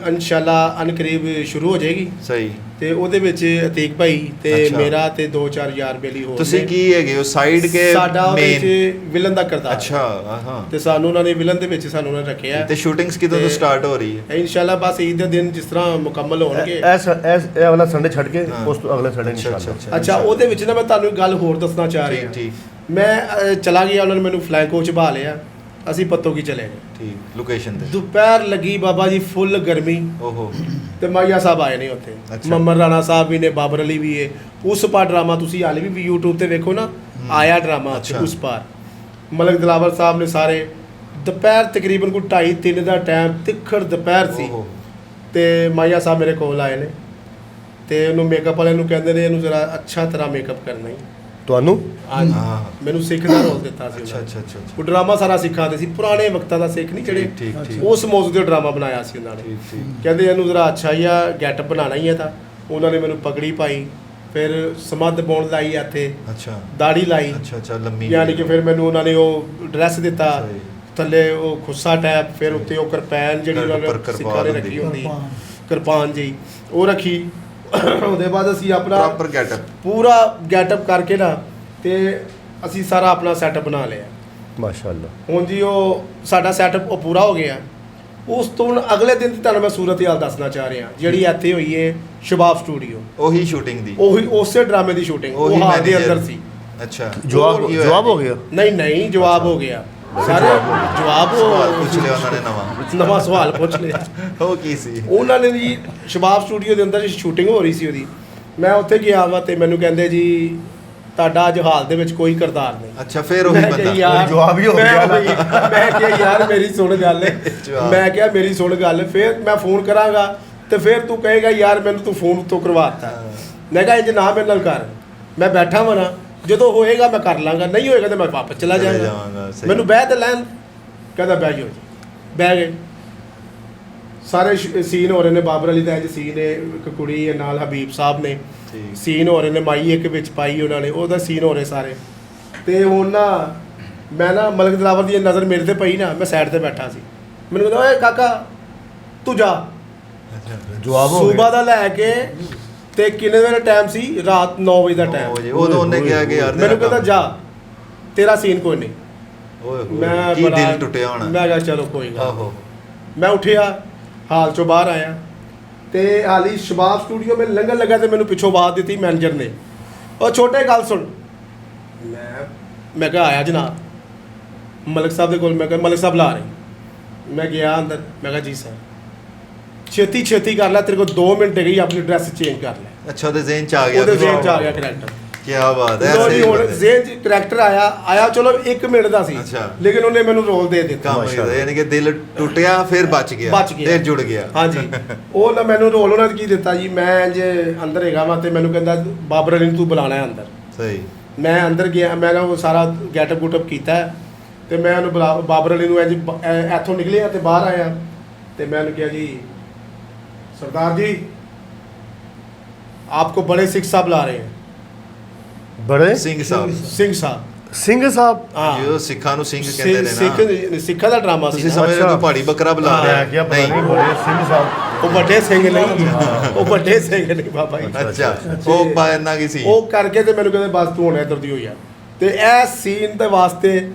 ਇਨਸ਼ਾਅੱਲਾ ਅਨਕਰੀਬ ਸ਼ੁਰੂ ਹੋ ਜਾਏਗੀ ਸਹੀ। ਤੇ ਉਹਦੇ ਵਿੱਚ ਅਤੀਕ ਭਾਈ ਤੇ ਅੱਛਾ। ਮੇਰਾ ਤੇ 2-4 ਯਾਰ ਬੇਲੀ ਹੋਰ ਤੁਸੀਂ ਨੇ। ਕੀ ਹੈਗੇ ਹੋ ਸਾਈਡ ਕੇ ਸਾਡਾ ਉਹਦੇ ਮੇਨ? ਵਿੱਚ ਵਿਲਨ ਦਾ ਕਿਰਦਾਰ। ਅੱਛਾ ਹਾਂ। ਤੇ ਸਾਨੂੰ ਉਹਨਾਂ ਨੇ ਵਿਲਨ ਦੇ ਵਿੱਚ ਸਾਨੂੰ ਉਹਨਾਂ ਨੇ ਰੱਖਿਆ ਤੇ ਸ਼ੂਟਿੰਗਸ ਕਿਦੋਂ ਤੋਂ ਤੇ- ਸਟਾਰਟ ਹੋ ਰਹੀ ਹੈ? ਇਨਸ਼ਾਅੱਲਾ ਬਸ ਈਦ ਦੇ ਦਿਨ ਜਿਸ ਤਰ੍ਹਾਂ ਮੁਕੰਮਲ ਹੋਣਗੇ। ਇਹ ਵਾਲਾ ਸੰਡੇ ਛੱਡ ਕੇ ਹਾਂ। ਉਸ ਤੋਂ ਅਗਲੇ ਸੰਡੇ ਅੱਛਾ, ਇਨਸ਼ਾਅੱਲਾ। ਅੱਛਾ ਉਹਦੇ ਵਿੱਚ ਨਾ ਮੈਂ ਤੁਹਾਨੂੰ ਇੱਕ ਗੱਲ ਹੋਰ ਦੱਸਣਾ ਚਾਹ ਰਿਹਾ। ਠੀਕ ਮੈਂ ਚਲਾ ਗਿਆ, ਉਹਨਾਂ ਨੇ ਮੈਨੂੰ ਫਲਾਈਂਗ ਕੋਚ ਬਹਾ ਲਿਆ, ਅਸੀਂ ਪੱਤੋ ਕੀ ਚਲੇ ਗਏ। ਠੀਕ ਲੋਕੇਸ਼ਨ ਤੇ। ਦੁਪਹਿਰ ਲੱਗੀ ਬਾਬਾ ਜੀ, ਫੁੱਲ ਗਰਮੀ ਓਹੋ ਤੇ ਮਾਈਆ ਸਾਹਿਬ ਆਏ ਨੇ ਉੱਥੇ। ਅੱਛਾ। ਮੁਹੰਮਦ ਰਾਣਾ ਸਾਹਿਬ ਵੀ ਨੇ, ਬਾਬਰ ਅਲੀ ਵੀ ਹੈ। ਉਸ ਪਾਰ ਡਰਾਮਾ ਤੁਸੀਂ ਹਾਲੇ ਵੀ YouTube ਤੇ ਵੇਖੋ ਨਾ, ਆਇਆ ਡਰਾਮਾ ਅੱਛਾ। ਉਸ ਪਾਰ। ਮਲਕ ਦਿਲਾਵਰ ਸਾਹਿਬ ਨੇ ਸਾਰੇ। ਦੁਪਹਿਰ ਤਕਰੀਬਨ ਕੋਈ 2:30-3 ਦਾ ਟਾਈਮ, ਤਿੱਖੜ ਦੁਪਹਿਰ ਸੀ। ਓਹੋ ਤੇ ਮਾਈਆ ਸਾਹਿਬ ਮੇਰੇ ਕੋਲ ਆਏ ਨੇ ਤੇ ਉਹਨੂੰ ਮੇਕਅਪ ਵਾਲੇ ਨੂੰ ਕਹਿੰਦੇ ਨੇ ਇਹਨੂੰ ਜ਼ਰਾ ਅੱਛਾ ਤਰ੍ਹਾਂ ਮੇਕਅਪ ਕਰਨਾ ਹੀ। ਤੁਹਾਨੂੰ ਹਾਂਜੀ ਹਾਂ। ਮੈਨੂੰ ਸਿੱਖ ਦਾ ਰੋਲ ਦਿੱਤਾ ਸੀ ਅੱਛਾ ਉਹਨਾਂ ਨੇ। ਅੱਛਾ ਅੱਛਾ ਉਹ ਡਰਾਮਾ ਸਾਰਾ ਸਿਖਾਉਂਦੇ ਸੀ, ਪੁਰਾਣੇ ਵਕਤਾਂ ਦਾ ਸਿੱਖ ਨਹੀਂ ਜਿਹੜੇ ਠੀਕ ਠੀਕ ਉਸ ਮੌਜੂ ਤੇ ਡਰਾਮਾ ਬਣਾਇਆ ਸੀ ਉਹਨਾਂ ਨੇ। ਠੀਕ ਠੀਕ ਕਹਿੰਦੇ ਇਹਨੂੰ ਜ਼ਰਾ ਅੱਛਾ ਜਿਹਾ ਗੈਟਅਪ ਬਣਾਉਣਾ ਹੀ ਹੈ। ਤਾਂ ਉਹਨਾਂ ਨੇ ਮੈਨੂੰ ਪਗੜੀ ਪਾਈ, ਫਿਰ ਸਮੱਧ ਬੌਣ ਲਾਈ ਇੱਥੇ, ਅੱਛਾ ਦਾੜੀ ਲਾਈ, ਅੱਛਾ ਅੱਛਾ ਲੰਮੀ ਯਾਨੀ ਕਿ ਫਿਰ ਮੈਨੂੰ ਉਹਨਾਂ ਨੇ ਉਹ ਡਰੈਸ ਦਿੱਤਾ, ਸਹੀ। ਥੱਲੇ ਉਹ ਖੁੱਸਾ ਟੈਪ, ਫਿਰ ਉੱਤੇ ਉਹ ਕਿਰਪੈਨ ਜਿਹੜੀ ਉਹਨਾਂ ਉੱਪਰ ਨੇ ਕਿਰਪਾਨ ਸਿੱਖਾਂ ਨੇ ਹੁੰਦੀ। ਰੱਖੀ ਹੁੰਦੀ, ਕਿਰਪਾਨ ਜੀ ਉਹ ਰੱਖੀ। ਉਹਦੇ ਬਾਅਦ ਅਸੀਂ ਆਪਣਾ ਪ੍ਰੋਪਰ ਗੈਟਅਪ। ਪੂਰਾ ਗੈਟਅਪ ਕਰਕੇ ਨਾ ਤੇ ਅਸੀਂ ਸਾਰਾ ਆਪਣਾ ਸੈਟਅਪ ਬਣਾ ਲਿਆ। ਮਾਸ਼ਾਅੱਲਾ। ਹੁਣ ਜੀ ਉਹ ਸਾਡਾ ਸੈਟਅਪ ਉਹ ਪੂਰਾ ਹੋ ਗਿਆ। ਉਸ ਤੋਂ ਹੁਣ ਅਗਲੇ ਦਿਨ ਦੀ ਤੁਹਾਨੂੰ ਮੈਂ ਸੂਰਤ ਹਾਲ ਦੱਸਣਾ ਚਾਹ ਰਿਹਾ, ਜਿਹੜੀ ਇੱਥੇ ਹੋਈ ਹੈ ਸ਼ਬਾਬ ਸਟੂਡੀਓ, ਉਹੀ ਸ਼ੂਟਿੰਗ ਦੀ, ਉਹੀ ਉਸੇ ਡਰਾਮੇ ਦੀ ਸ਼ੂਟਿੰਗ ਉਹ ਹਾਲ ਦੇ ਅੰਦਰ ਸੀ। ਅੱਛਾ, ਜਵਾਬ ਹੋ ਗਿਆ? ਨਹੀਂ ਜਵਾਬ ਹੋ ਗਿਆ ਸਾਰੇ ਜਵਾਬ ਸਵਾਲ ਪੁੱਛ ਲਿਆ ਉਹਨਾਂ ਨੇ, ਨਵਾਂ ਸਵਾਲ ਪੁੱਛ ਲਿਆ। ਉਹ ਕੀ ਸੀ? ਉਹਨਾਂ ਨੇ ਜੀ ਸ਼ਬਾਬ ਸਟੂਡੀਓ ਦੇ ਅੰਦਰ ਸ਼ੂਟਿੰਗ ਹੋ ਰਹੀ ਸੀ ਉਹਦੀ, ਮੈਂ ਉੱਥੇ ਗਿਆ ਵਾ ਤੇ ਮੈਨੂੰ ਕਹਿੰਦੇ ਜੀ ਤੁਹਾਡਾ ਅੱਜ ਹਾਲ ਦੇ ਵਿੱਚ ਕੋਈ ਕਿਰਦਾਰ ਨਹੀਂ। ਅੱਛਾ, ਫਿਰ ਉਹੀ ਮੈਂ ਕਿਹਾ ਬੰਦਾ ਯਾਰ, ਜਵਾਬ ਹੀ ਹੋ ਗਿਆ ਨਾ। ਮੈਂ ਕਿਹਾ ਯਾਰ ਮੇਰੀ ਸੁਣ ਗੱਲ, ਜਵਾਬ। ਮੈਂ ਕਿਹਾ ਮੇਰੀ ਸੁਣ ਗੱਲ, ਫਿਰ ਮੈਂ ਫੋਨ ਕਰਾਂਗਾ ਤੇ ਫਿਰ ਤੂੰ ਕਹੇਗਾ ਯਾਰ ਮੈਨੂੰ ਤੂੰ ਫੋਨ ਉੱਤੋਂ ਕਰਵਾਤਾ। ਮੈਂ ਕਿਹਾ ਇੰਜ ਨਾ ਮੇਰੇ ਨਾਲ ਕਰ, ਮੈਂ ਬੈਠਾ ਵਾਂ ਨਾ, ਜਦੋਂ ਹੋਏਗਾ ਮੈਂ ਕਰ ਲਾਂਗਾ, ਨਹੀਂ ਹੋਏਗਾ ਤੇ ਮੈਂ ਵਾਪਸ ਚਲਾ ਚਲੇ ਜਾਵਾਂਗਾ। ਜਾਵਾਂਗਾ, ਸਹੀ। ਮੈਨੂੰ ਬਹਿ ਤੇ ਲੈਣ, ਕਹਿੰਦਾ ਬਹਿ ਜਾਓ ਜੀ। ਬਹਿ ਗਏ ਸਾਰੇ ਸੀਨ ਹੋ ਰਹੇ ਨੇ, ਬਾਬਰ ਅਲੀ ਦਾ ਇੰਜ ਸੀਨ ਹੈ, ਇੱਕ ਕੁੜੀ ਹੈ ਨਾਲ ਹਬੀਬ ਸਾਹਿਬ ਨੇ ਠੀਕ। ਸੀਨ ਹੋ ਰਹੇ ਨੇ, ਮਾਈ ਇੱਕ ਵਿੱਚ ਪਾਈ ਉਹਨਾਂ ਨੇ, ਉਹਦਾ ਸੀਨ ਹੋ ਰਹੇ ਸਾਰੇ। ਤੇ ਹੁਣ ਨਾ ਮੈਂ ਨਾ ਮਲਕ ਦਿਲਾਵਰ ਦੀ ਨਜ਼ਰ ਮੇਰੇ ਤੇ ਪਈ ਨਾ, ਮੈਂ ਸਾਈਡ ਤੇ ਬੈਠਾ ਸੀ, ਮੈਨੂੰ ਕਹਿੰਦਾ ਓਏ ਕਾਕਾ ਤੂੰ ਜਾ। ਜਵਾਬ ਹੋ ਸੂਬਾ ਗਿਆ? ਦਾ ਲੈ ਕੇ ਤੇ ਕਿੰਨੇ ਵਜੇ ਟਾਈਮ ਸੀ? ਰਾਤ 9 ਵਜੇ ਦਾ ਟਾਈਮ। ਉਦੋਂ ਉਹਨੇ ਕਿਹਾ ਕਿ ਯਾਰ ਮੈਨੂੰ ਕਹਿੰਦਾ ਜਾ ਤੇਰਾ ਸੀਨ ਕੋਈ ਨਹੀਂ। ਓਏ ਹੋਏ, ਮੈਂ ਕੀ ਬੜਾ- ਦਿਲ ਟੁੱਟਿਆ ਹੋਣਾ। ਮੈਂ ਕਿਹਾ ਚਲੋ ਕੋਈ ਗੱਲ ਆਹੋ, ਨਹੀਂ। ਮੈਂ ਉੱਠਿਆ, ਹਾਲ ਚੋਂ ਬਾਹਰ ਆਇਆ ਤੇ ਹਾਲੀ ਸ਼ਬਾਬ ਸਟੂਡੀਓ ਮੈਂ ਲੰਘਣ ਲੱਗਾ ਤੇ ਮੈਨੂੰ ਪਿੱਛੋਂ ਆਵਾਜ਼ ਦਿੱਤੀ ਮੈਨੇਜਰ ਨੇ, ਉਹ ਛੋਟੇ ਗੱਲ ਸੁਣ। ਮੈਂ ਕਿਹਾ ਆਇਆ ਜਨਾਬ ਮਲਕ ਸਾਹਿਬ ਦੇ ਕੋਲ। ਮੈਂ ਕਿਹਾ ਮਲਕ ਸਾਹਿਬ ਬੁਲਾ ਰਹੇ। ਮੈਂ ਗਿਆ ਅੰਦਰ, ਮੈਂ ਕਿਹਾ ਜੀ ਸਰ ਛੇਤੀ ਕਰ ਲੈ, ਤੇਰੇ ਕੋਲ 2 ਮਿੰਟ ਹੈਗੇ, ਆਪਣੀ ਡਰੈਸ ਚੇਂਜ ਕਰ ਲੈ। ਅੱਛਾ, ਉਹਦੇ ਜ਼ਿਹਨ ਚ ਆ ਗਿਆ, ਉਹਦੇ ਜ਼ਿਹਨ ਚ ਆ ਗਿਆ ਕਰੈਕਟਰ। ਕੀ ਬਾਤ ਹੈ, ਲੋ ਜੀ, ਐਸੇ ਹੁਣ ਹੀ ਜ਼ਿਹਨ ਚ ਕਰੈਕਟਰ ਆਇਆ ਚਲੋ 1 ਮਿੰਟ ਦਾ ਸੀ, ਅੱਛਾ। ਲੇਕਿਨ ਉਹਨੇ ਮੈਨੂੰ ਰੋਲ ਦੇ ਦਿੱਤਾ। ਕੰਮ ਮਾਸ਼ਾਅੱਲਾ। ਯਾਨੀ ਕਿ ਦਿਲ ਟੁੱਟਿਆ ਫਿਰ ਬਚ ਗਿਆ, ਫਿਰ ਜੁੜ ਗਿਆ। ਹਾਂਜੀ ਉਹ ਨਾ ਮੈਨੂੰ ਰੋਲ ਉਹਨਾਂ ਨੇ ਕੀ ਦਿੱਤਾ ਜੀ, ਮੈਂ ਜੇ ਅੰਦਰ ਹੈਗਾ ਵਾ ਤੇ ਮੈਨੂੰ ਕਹਿੰਦਾ ਬਾਬਰ ਅਲੀ ਨੂੰ ਤੂੰ ਬੁਲਾਣਾ ਹੈ ਅੰਦਰ। ਸਹੀ। ਮੈਂ ਅੰਦਰ ਗਿਆ, ਮੈਂ ਕਿਹਾ ਉਹ ਸਾਰਾ ਗੈਟਅਪ ਗੁਟਅਪ ਕੀਤਾ ਤੇ ਮੈਂ ਉਹਨੂੰ ਬਾਬਰ ਅਲੀ ਨੂੰ ਇੱਥੋਂ ਨਿਕਲਿਆ ਤੇ ਬਾਹਰ ਆਇਆ ਤੇ ਮੈਂ ਉਹਨੂੰ ਕਿਹਾ ਜੀ सरदार जी आपको बड़े सिख साहब ला रहे हैं। ਬੜੇ ਸਿੰਘ ਸਾਹਿਬ, सिंह साहब, ਸਿੰਘ ਸਾਹਿਬ? ਜੋ ਸਿੱਖਾਂ ਨੂੰ ਸਿੰਘ ਕਹਿੰਦੇ ਨੇ ਨਾ, ਸਿੱਖਾਂ ਦਾ ਡਰਾਮਾ ਸੀ ਤੁਸੀਂ ਨਾ। ਸਮਝਦੇ ਹੋ ਪਹਾੜੀ ਬੱਕਰਾ ਬੁਲਾ ਰਿਹਾ ਮੈਂ ਕਿਹਾ ਪਤਾ ਨਹੀਂ ਬੜੇ ਸਿੰਘ ਸਾਹਿਬ। ਉਹ ਵੱਡੇ ਸਿੰਘ ਨਹੀਂ, ਉਹ ਵੱਡੇ ਸਿੰਘ ਨਹੀਂ ਬਾਬਾ ਜੀ। ਅੱਛਾ, ਉਹ ਬਾਇਨਾ ਕੀ ਸੀ? ਉਹ ਕਰਕੇ ਤੇ ਮੈਨੂੰ ਕਹਿੰਦੇ ਬਸ ਤੂੰ ਹੁਣ ਇੱਧਰ ਦੀ ਹੋਈ ਆ। ਤੇ ਇਹ ਸੀਨ ਦੇ ਵਾਸਤੇ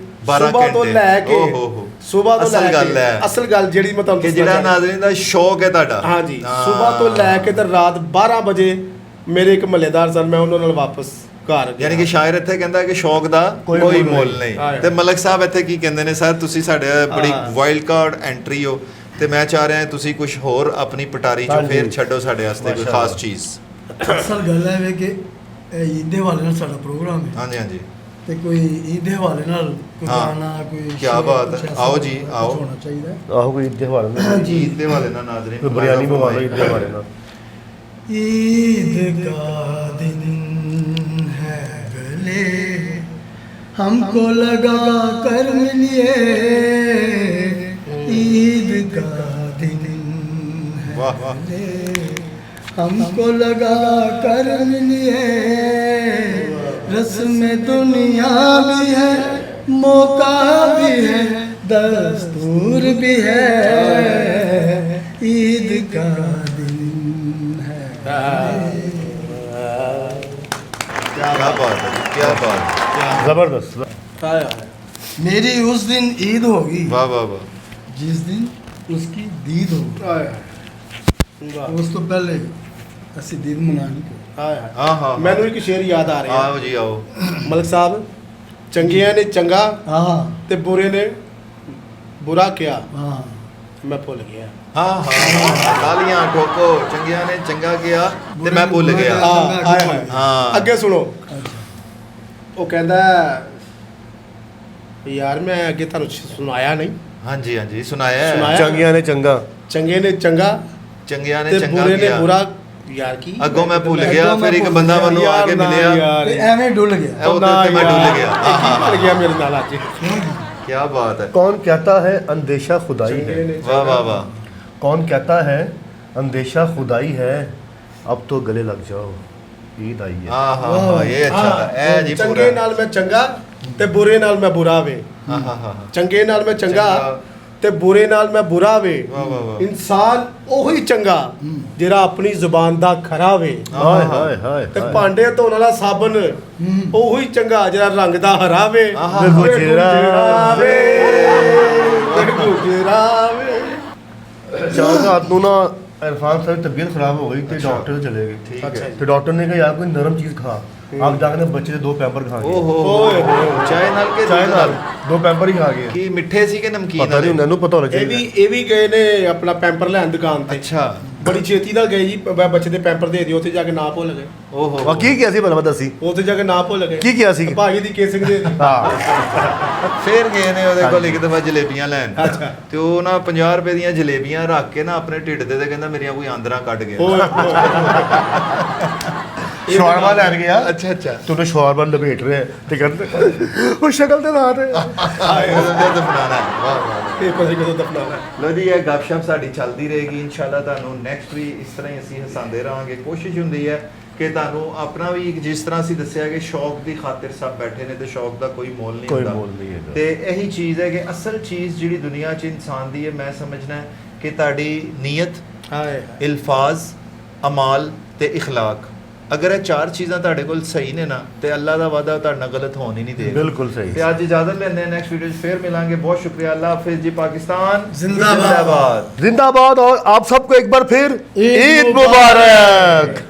12 ਸਵੇਰ ਤੋਂ ਘੰਟੇ। ਲੈ ਕੇ ਓਹ ਹੋ। ਸਵੇਰ ਤੋਂ ਅਸਲ ਲੈ ਗੱਲ ਕੇ ਹੈ। ਅਸਲ ਗੱਲ ਜਿਹੜੀ ਮੈਂ ਤੁਹਾਨੂੰ ਕਿ ਦੱਸਣਾ ਜਿਹੜਾ ਚਾਹੁੰਦਾ। ਨਾਜ਼ਰੀਨ ਦਾ ਸ਼ੌਕ ਹੈ ਤੁਹਾਡਾ। ਹਾਂਜੀ, ਸਵੇਰ ਤੋਂ ਲੈ ਕੇ ਤੇ ਰਾਤ 12 ਵਜੇ ਮੇਰੇ ਇੱਕ ਮਹੱਲੇਦਾਰ ਸਨ, ਮੈਂ ਉਹਨਾਂ ਨਾਲ ਵਾਪਸ ਘਰ ਗਿਆ। ਯਾਨੀ ਕਿ ਸ਼ਾਇਰ ਇੱਥੇ ਕਹਿੰਦਾ ਕਿ ਸ਼ੌਕ ਦਾ ਕੋਈ ਕੋਈ ਮੁੱਲ ਮੁੱਲ ਨਹੀਂ। ਹਾਂ। ਤੇ ਮਲਕ ਸਾਹਿਬ ਇੱਥੇ ਕੀ ਕਹਿੰਦੇ ਨੇ, ਸਰ ਤੁਸੀਂ ਸਾਡੇ ਬੜੀ ਹਾਂ। ਵਾਈਲਡ ਕਾਰਡ ਐਂਟਰੀ ਹੋ ਤੇ ਮੈਂ ਚਾਹ ਰਿਹਾ ਤੁਸੀਂ ਕੁਝ ਹੋਰ ਆਪਣੀ ਪਟਾਰੀ ਚੋਂ ਹਾਂਜੀ। ਫੇਰ ਛੱਡੋ ਸਾਡੇ ਵਾਸਤੇ ਕੋਈ ਮਾਸ਼ਾਅੱਲਾ। ਖਾਸ ਚੀਜ਼। ਅਸਲ ਗੱਲ ਹੈ ਵੇ ਕਿ ਇਹ ਈਦ ਦੇ ਹਵਾਲੇ ਨਾਲ ਸਾਡਾ ਪ੍ਰੋਗਰਾਮ ਹੈ ਹਾਂਜੀ ਹਾਂਜੀ, ਤੇ ਕੋਈ ਈਦ ਦੇ ਹਵਾਲੇ ਨਾਲ ਕੋਈ ਹਾਂ। ਗਾਣਾ ਕੋਈ ਕਿਆ ਸ਼ੇਰ, ਬਾਤ ਹੈ। ਕੁਛ ਐਸਾ ਆਓ ਜੀ, ਕੁਛ ਆਓ। ਹੋਣਾ ਚਾਹੀਦਾ ਹੈ। ਆਹੋ ਕੋਈ ਇੱਦੇ ਹਵਾਲੇ ਨਾਲ, ਈਦ ਦੇ ਵਾਲੇ ਨਾਲ ਨਾਜ਼ਰੀਨ ਕੋਈ ਬਿਰਿਆਨੀ ਬਣਾ ਲਓ ਇੱਦੇ ਹਵਾਲੇ ਨਾਲ। ईद का दिन है गले हमको लगा कर मिलिए ईद का दिन है वाह, वाह। गले हमको लगा कर मिलिए रस्म दुनिया भी है मौका भी है दस्तूर भी है ईद का दिन है क्या बात है, क्या बात है। ਜ਼ਬਰਦਸਤ। मेरी उस दिन ईद होगी वाह वाह वाह। जिस दिन उसकी दीद होगी तो उस तो पहले ਅਸੀਂ ਦੀਦ ਮਨਾਣੀ ਕੋ हाँ हाँ, ਮੈਨੂੰ ਇੱਕ ਸ਼ੇਰ ਯਾਦ ਆ ਰਿਹਾ आओ जी आओ। ਮਲਕ ਸਾਹਿਬ, ਚੰਗਿਆਂ ਨੇ ਚੰਗਾ ਹਾਂ ਤੇ ਬੁਰੇ ਨੇ ਬੁਰਾ ਕਿਹਾ, ਹਾਂ ਮੈਂ ਭੁੱਲ ਗਿਆ। हाँ हाँ, ਤਾਲੀਆਂ ਠੋਕੋ, ਚੰਗਿਆਂ ਨੇ ਚੰਗਾ ਕਿਹਾ ਤੇ ਮੈਂ ਭੁੱਲ ਗਿਆ। ਹਾਏ ਹਾਏ। ਹਾਂ। ਅੱਗੇ ਸੁਣੋ, ਉਹ ਕਹਿੰਦਾ ਯਾਰ ਮੈਂ ਅੱਗੇ ਤੁਹਾਨੂੰ ਸੁਣਾਇਆ ਨਹੀਂ, ਹਾਂਜੀ ਹਾਂਜੀ, ਸੁਣਾਇਆ ਹੈ। ਸੁਣਾਇਆ। ਚੰਗਿਆਂ ਨੇ ਚੰਗਾ, ਚੰਗੇ ਨੇ ਚੰਗਾ ਚੰਗਿਆਂ ਨੇ ਤੇ ਚੰਗਾ ਬੁਰੇ ਨੇ ਕਿਹਾ, ਬੁਰਾ। ਯਾਰ ਕੀ ਅੱਗੋਂ ਮੈਂ ਭੁੱਲ ਗਿਆ, ਅੱਗੋਂ ਮੈਂ ਫਿਰ ਇੱਕ ਭੁੱਲ ਬੰਦਾ ਗਿਆ। ਮੈਨੂੰ ਆ ਕੇ ਯਾਰ ਨਾ ਮਿਲਿਆ। ਯਾਰ। ਤੇ ਐਵੇਂ ਡੁੱਲ ਗਿਆ ਇਹ ਉਹਦੇ ਤੇ ਮੈਂ ਡੁੱਲ ਗਿਆ। ਭੁੱਲ ਗਿਆ ਮੇਰੇ ਨਾਲ ਅੱਜ। ਕੀ ਬਾਤ ਹੈ। कौन कहता है अंदेशा खुदाई है? ਚੰਗੇ ਨੇ वाह ਚੰਗਾ। वाह वाह। कौन कहता है अंदेशा खुदाई है? अब तो गले लग जाओ, ईद आई है। हाँ हाँ हाँ, ये अच्छा था। ए जी ਚੰਗੇ ਨਾਲ ਮੈਂ ਚੰਗਾ ਤੇ ਬੁਰੇ ਨਾਲ ਮੈਂ ਬੁਰਾ ਵੇ। हाँ हाँ हाँ। ਚੰਗੇ ਨਾਲ ਮੈਂ ਚੰਗਾ ਤੇ ਬੁਰੇ ਨਾਲ ਮੈਂ ਬੁਰਾ ਵੇ ਵਾਹ, ਵਾਹ, ਵਾਹ। ਇਨਸਾਨ ਉਹੀ ਚੰਗਾ ਜਿਹੜਾ ਆਪਣੀ ਜ਼ੁਬਾਨ ਦਾ ਖਰਾ ਵੇ ਹਾਏ ਹਾਏ ਹਾਏ ਤੇ ਭਾਂਡੇ ਧੋਣ ਵਾਲਾ ਸਾਬਣ ਉਹੀ ਚੰਗਾ ਜਿਹੜਾ ਰੰਗ ਦਾ ਹਰਾ ਵੇ ਆਹਾ। ਤੇ ਗੁਜਰਾ ਵੇ ਤੇ ਗੁਜਰਾ ਵੇ ਚਾਰ ਰਾਤ ਨੂੰ ਨਾ इरफान साहब की तबीयत खराब हो गई तो अच्छा। डॉक्टर से चले गए ठीक अच्छा है। जी। तो डॉक्टर ने कहा यार कोई नरम चीज़ खा आप जाकर बच्चे से 2 पैम्पर खा गए ਓਹੋ ਓਏ ਹੋਏ। ਚਾਹ ਨਾਲ ਕੇ चाय नाल 2 पैम्पर ही खा गए ਕੀ ਮਿੱਠੇ ਸੀ ਕਿ ਨਮਕੀਨ पता नहीं उन्होंने पता होना ਇਹ ਵੀ ਗਏ ਨੇ ਆਪਣਾ ਪੈਂਪਰ ਲੈਣ ਦੁਕਾਨ ਤੇ ਅੱਛਾ ਬੜੀ ਛੇਤੀ ਨਾਲ ਗਏ ਜੀ ਬੱਚੇ ਦੇ ਪੈਂਪਰ ਦੇ ਦਿਓ ਉੱਥੇ ਜਾ ਕੇ ਨਾ ਭੁੱਲ ਗਏ ਓਹੋ और की किया सी भला मैं दसी ਉੱਥੇ ਜਾ ਕੇ ਨਾ ਭੁੱਲ ਗਏ की किया सी ਭਾਜੀ ਦੀ ਕੇਸਿੰਗ ਦੇ ਦਿੱਤੀ। हाँ ਫੇਰ ਗਏ ਨੇ ਉਹਦੇ ਕੋਲ ਇੱਕ ਦਫਾ ਜਲੇਬੀਆਂ ਲੈਣ ਅੱਛਾ। ਤੇ ਉਹ ਨਾ 50 ਰੁਪਏ ਦੀਆਂ ਜਲੇਬੀਆਂ ਰੱਖ ਕੇ ਨਾ ਆਪਣੇ ਢਿੱਡ ਤੇ ਕਹਿੰਦਾ ਮੇਰੀਆਂ ਕੋਈ ਆਂਦਰਾਂ ਕੱਢ ਗਿਆ ਓਏ शवारमा लैन गया ਅੱਛਾ ਅੱਛਾ तो उन्हें शवारमा लपेट रहे ते कहते वो शक्ल ते ना ते ਆਏ ਉਹਦੇ ਤੇ ਬਣਾਣਾ ਵਾਹ ਵਾਹ ਇਹ ਪਤਾ ਕਦੋਂ ਦਫਨਾਣਾ ਲੋ ਜੀ ਇਹ ਗੱਪਸ਼ਪ ਸਾਡੀ ਚੱਲਦੀ ਰਹੇਗੀ ਇਨਸ਼ਾਅੱਲਾ ਤੁਹਾਨੂੰ ਨੈਕਸਟ ਵੀ ਇਸ ਤਰ੍ਹਾਂ ਹੀ ਅਸੀਂ ਹਸਾਉਂਦੇ ਰਹਾਂਗੇ ਕੋਸ਼ਿਸ਼ ਹੁੰਦੀ ਹੈ ਕਿ ਤੁਹਾਨੂੰ ਆਪਣਾ ਵੀ ਇੱਕ ਜਿਸ ਤਰ੍ਹਾਂ ਅਸੀਂ ਦੱਸਿਆ ਕਿ ਸ਼ੌਕ ਦੀ ਖਾਤਰ ਸਭ ਬੈਠੇ ਨੇ ਤੇ ਸ਼ੌਕ ਦਾ ਕੋਈ ਮੁੱਲ ਨਹੀਂ कोई ਹੁੰਦਾ मोल नहीं है ਤੇ ਇਹੀ ਚੀਜ਼ ਹੈ ਕਿ ਅਸਲ ਚੀਜ਼ ਜਿਹੜੀ ਦੁਨੀਆ 'ਚ ਇਨਸਾਨ ਦੀ ਹੈ ਮੈਂ ਸਮਝਣਾ ਹੈ ਕਿ ਤੁਹਾਡੀ ਨੀਅਤ ਹਾਏ ਇਲਫਾਜ਼ ਅਮਾਲ ਤੇ ਇਖਲਾਕ ਅਗਰ ਇਹ ਚਾਰ ਚੀਜ਼ਾਂ ਤੁਹਾਡੇ ਕੋਲ ਸਹੀ ਨੇ ਨਾ ਤੇ ਅੱਲਾ ਦਾ ਵਾਅਦਾ ਤੁਹਾਡੇ ਨਾਲ ਗਲਤ ਹੋਣ ਹੀ ਨਹੀਂ ਦੇਗਾ बिल्कुल सही ਤੇ ਅੱਜ ਇਜਾਜ਼ਤ ਲੈਂਦੇ ਹਾਂ ਨੈਕਸਟ ਵੀਡੀਓ 'ਚ ਫੇਰ ਮਿਲਾਂਗੇ ਬਹੁਤ ਸ਼ੁਕਰੀਆ ਅੱਲਾ ਹਾਫਿਜ਼ ਜੀ ਪਾਕਿस्तान जिंदाबाद। जिंदाबाद और आप सबको एक बार फिर ईद ईद मुबारक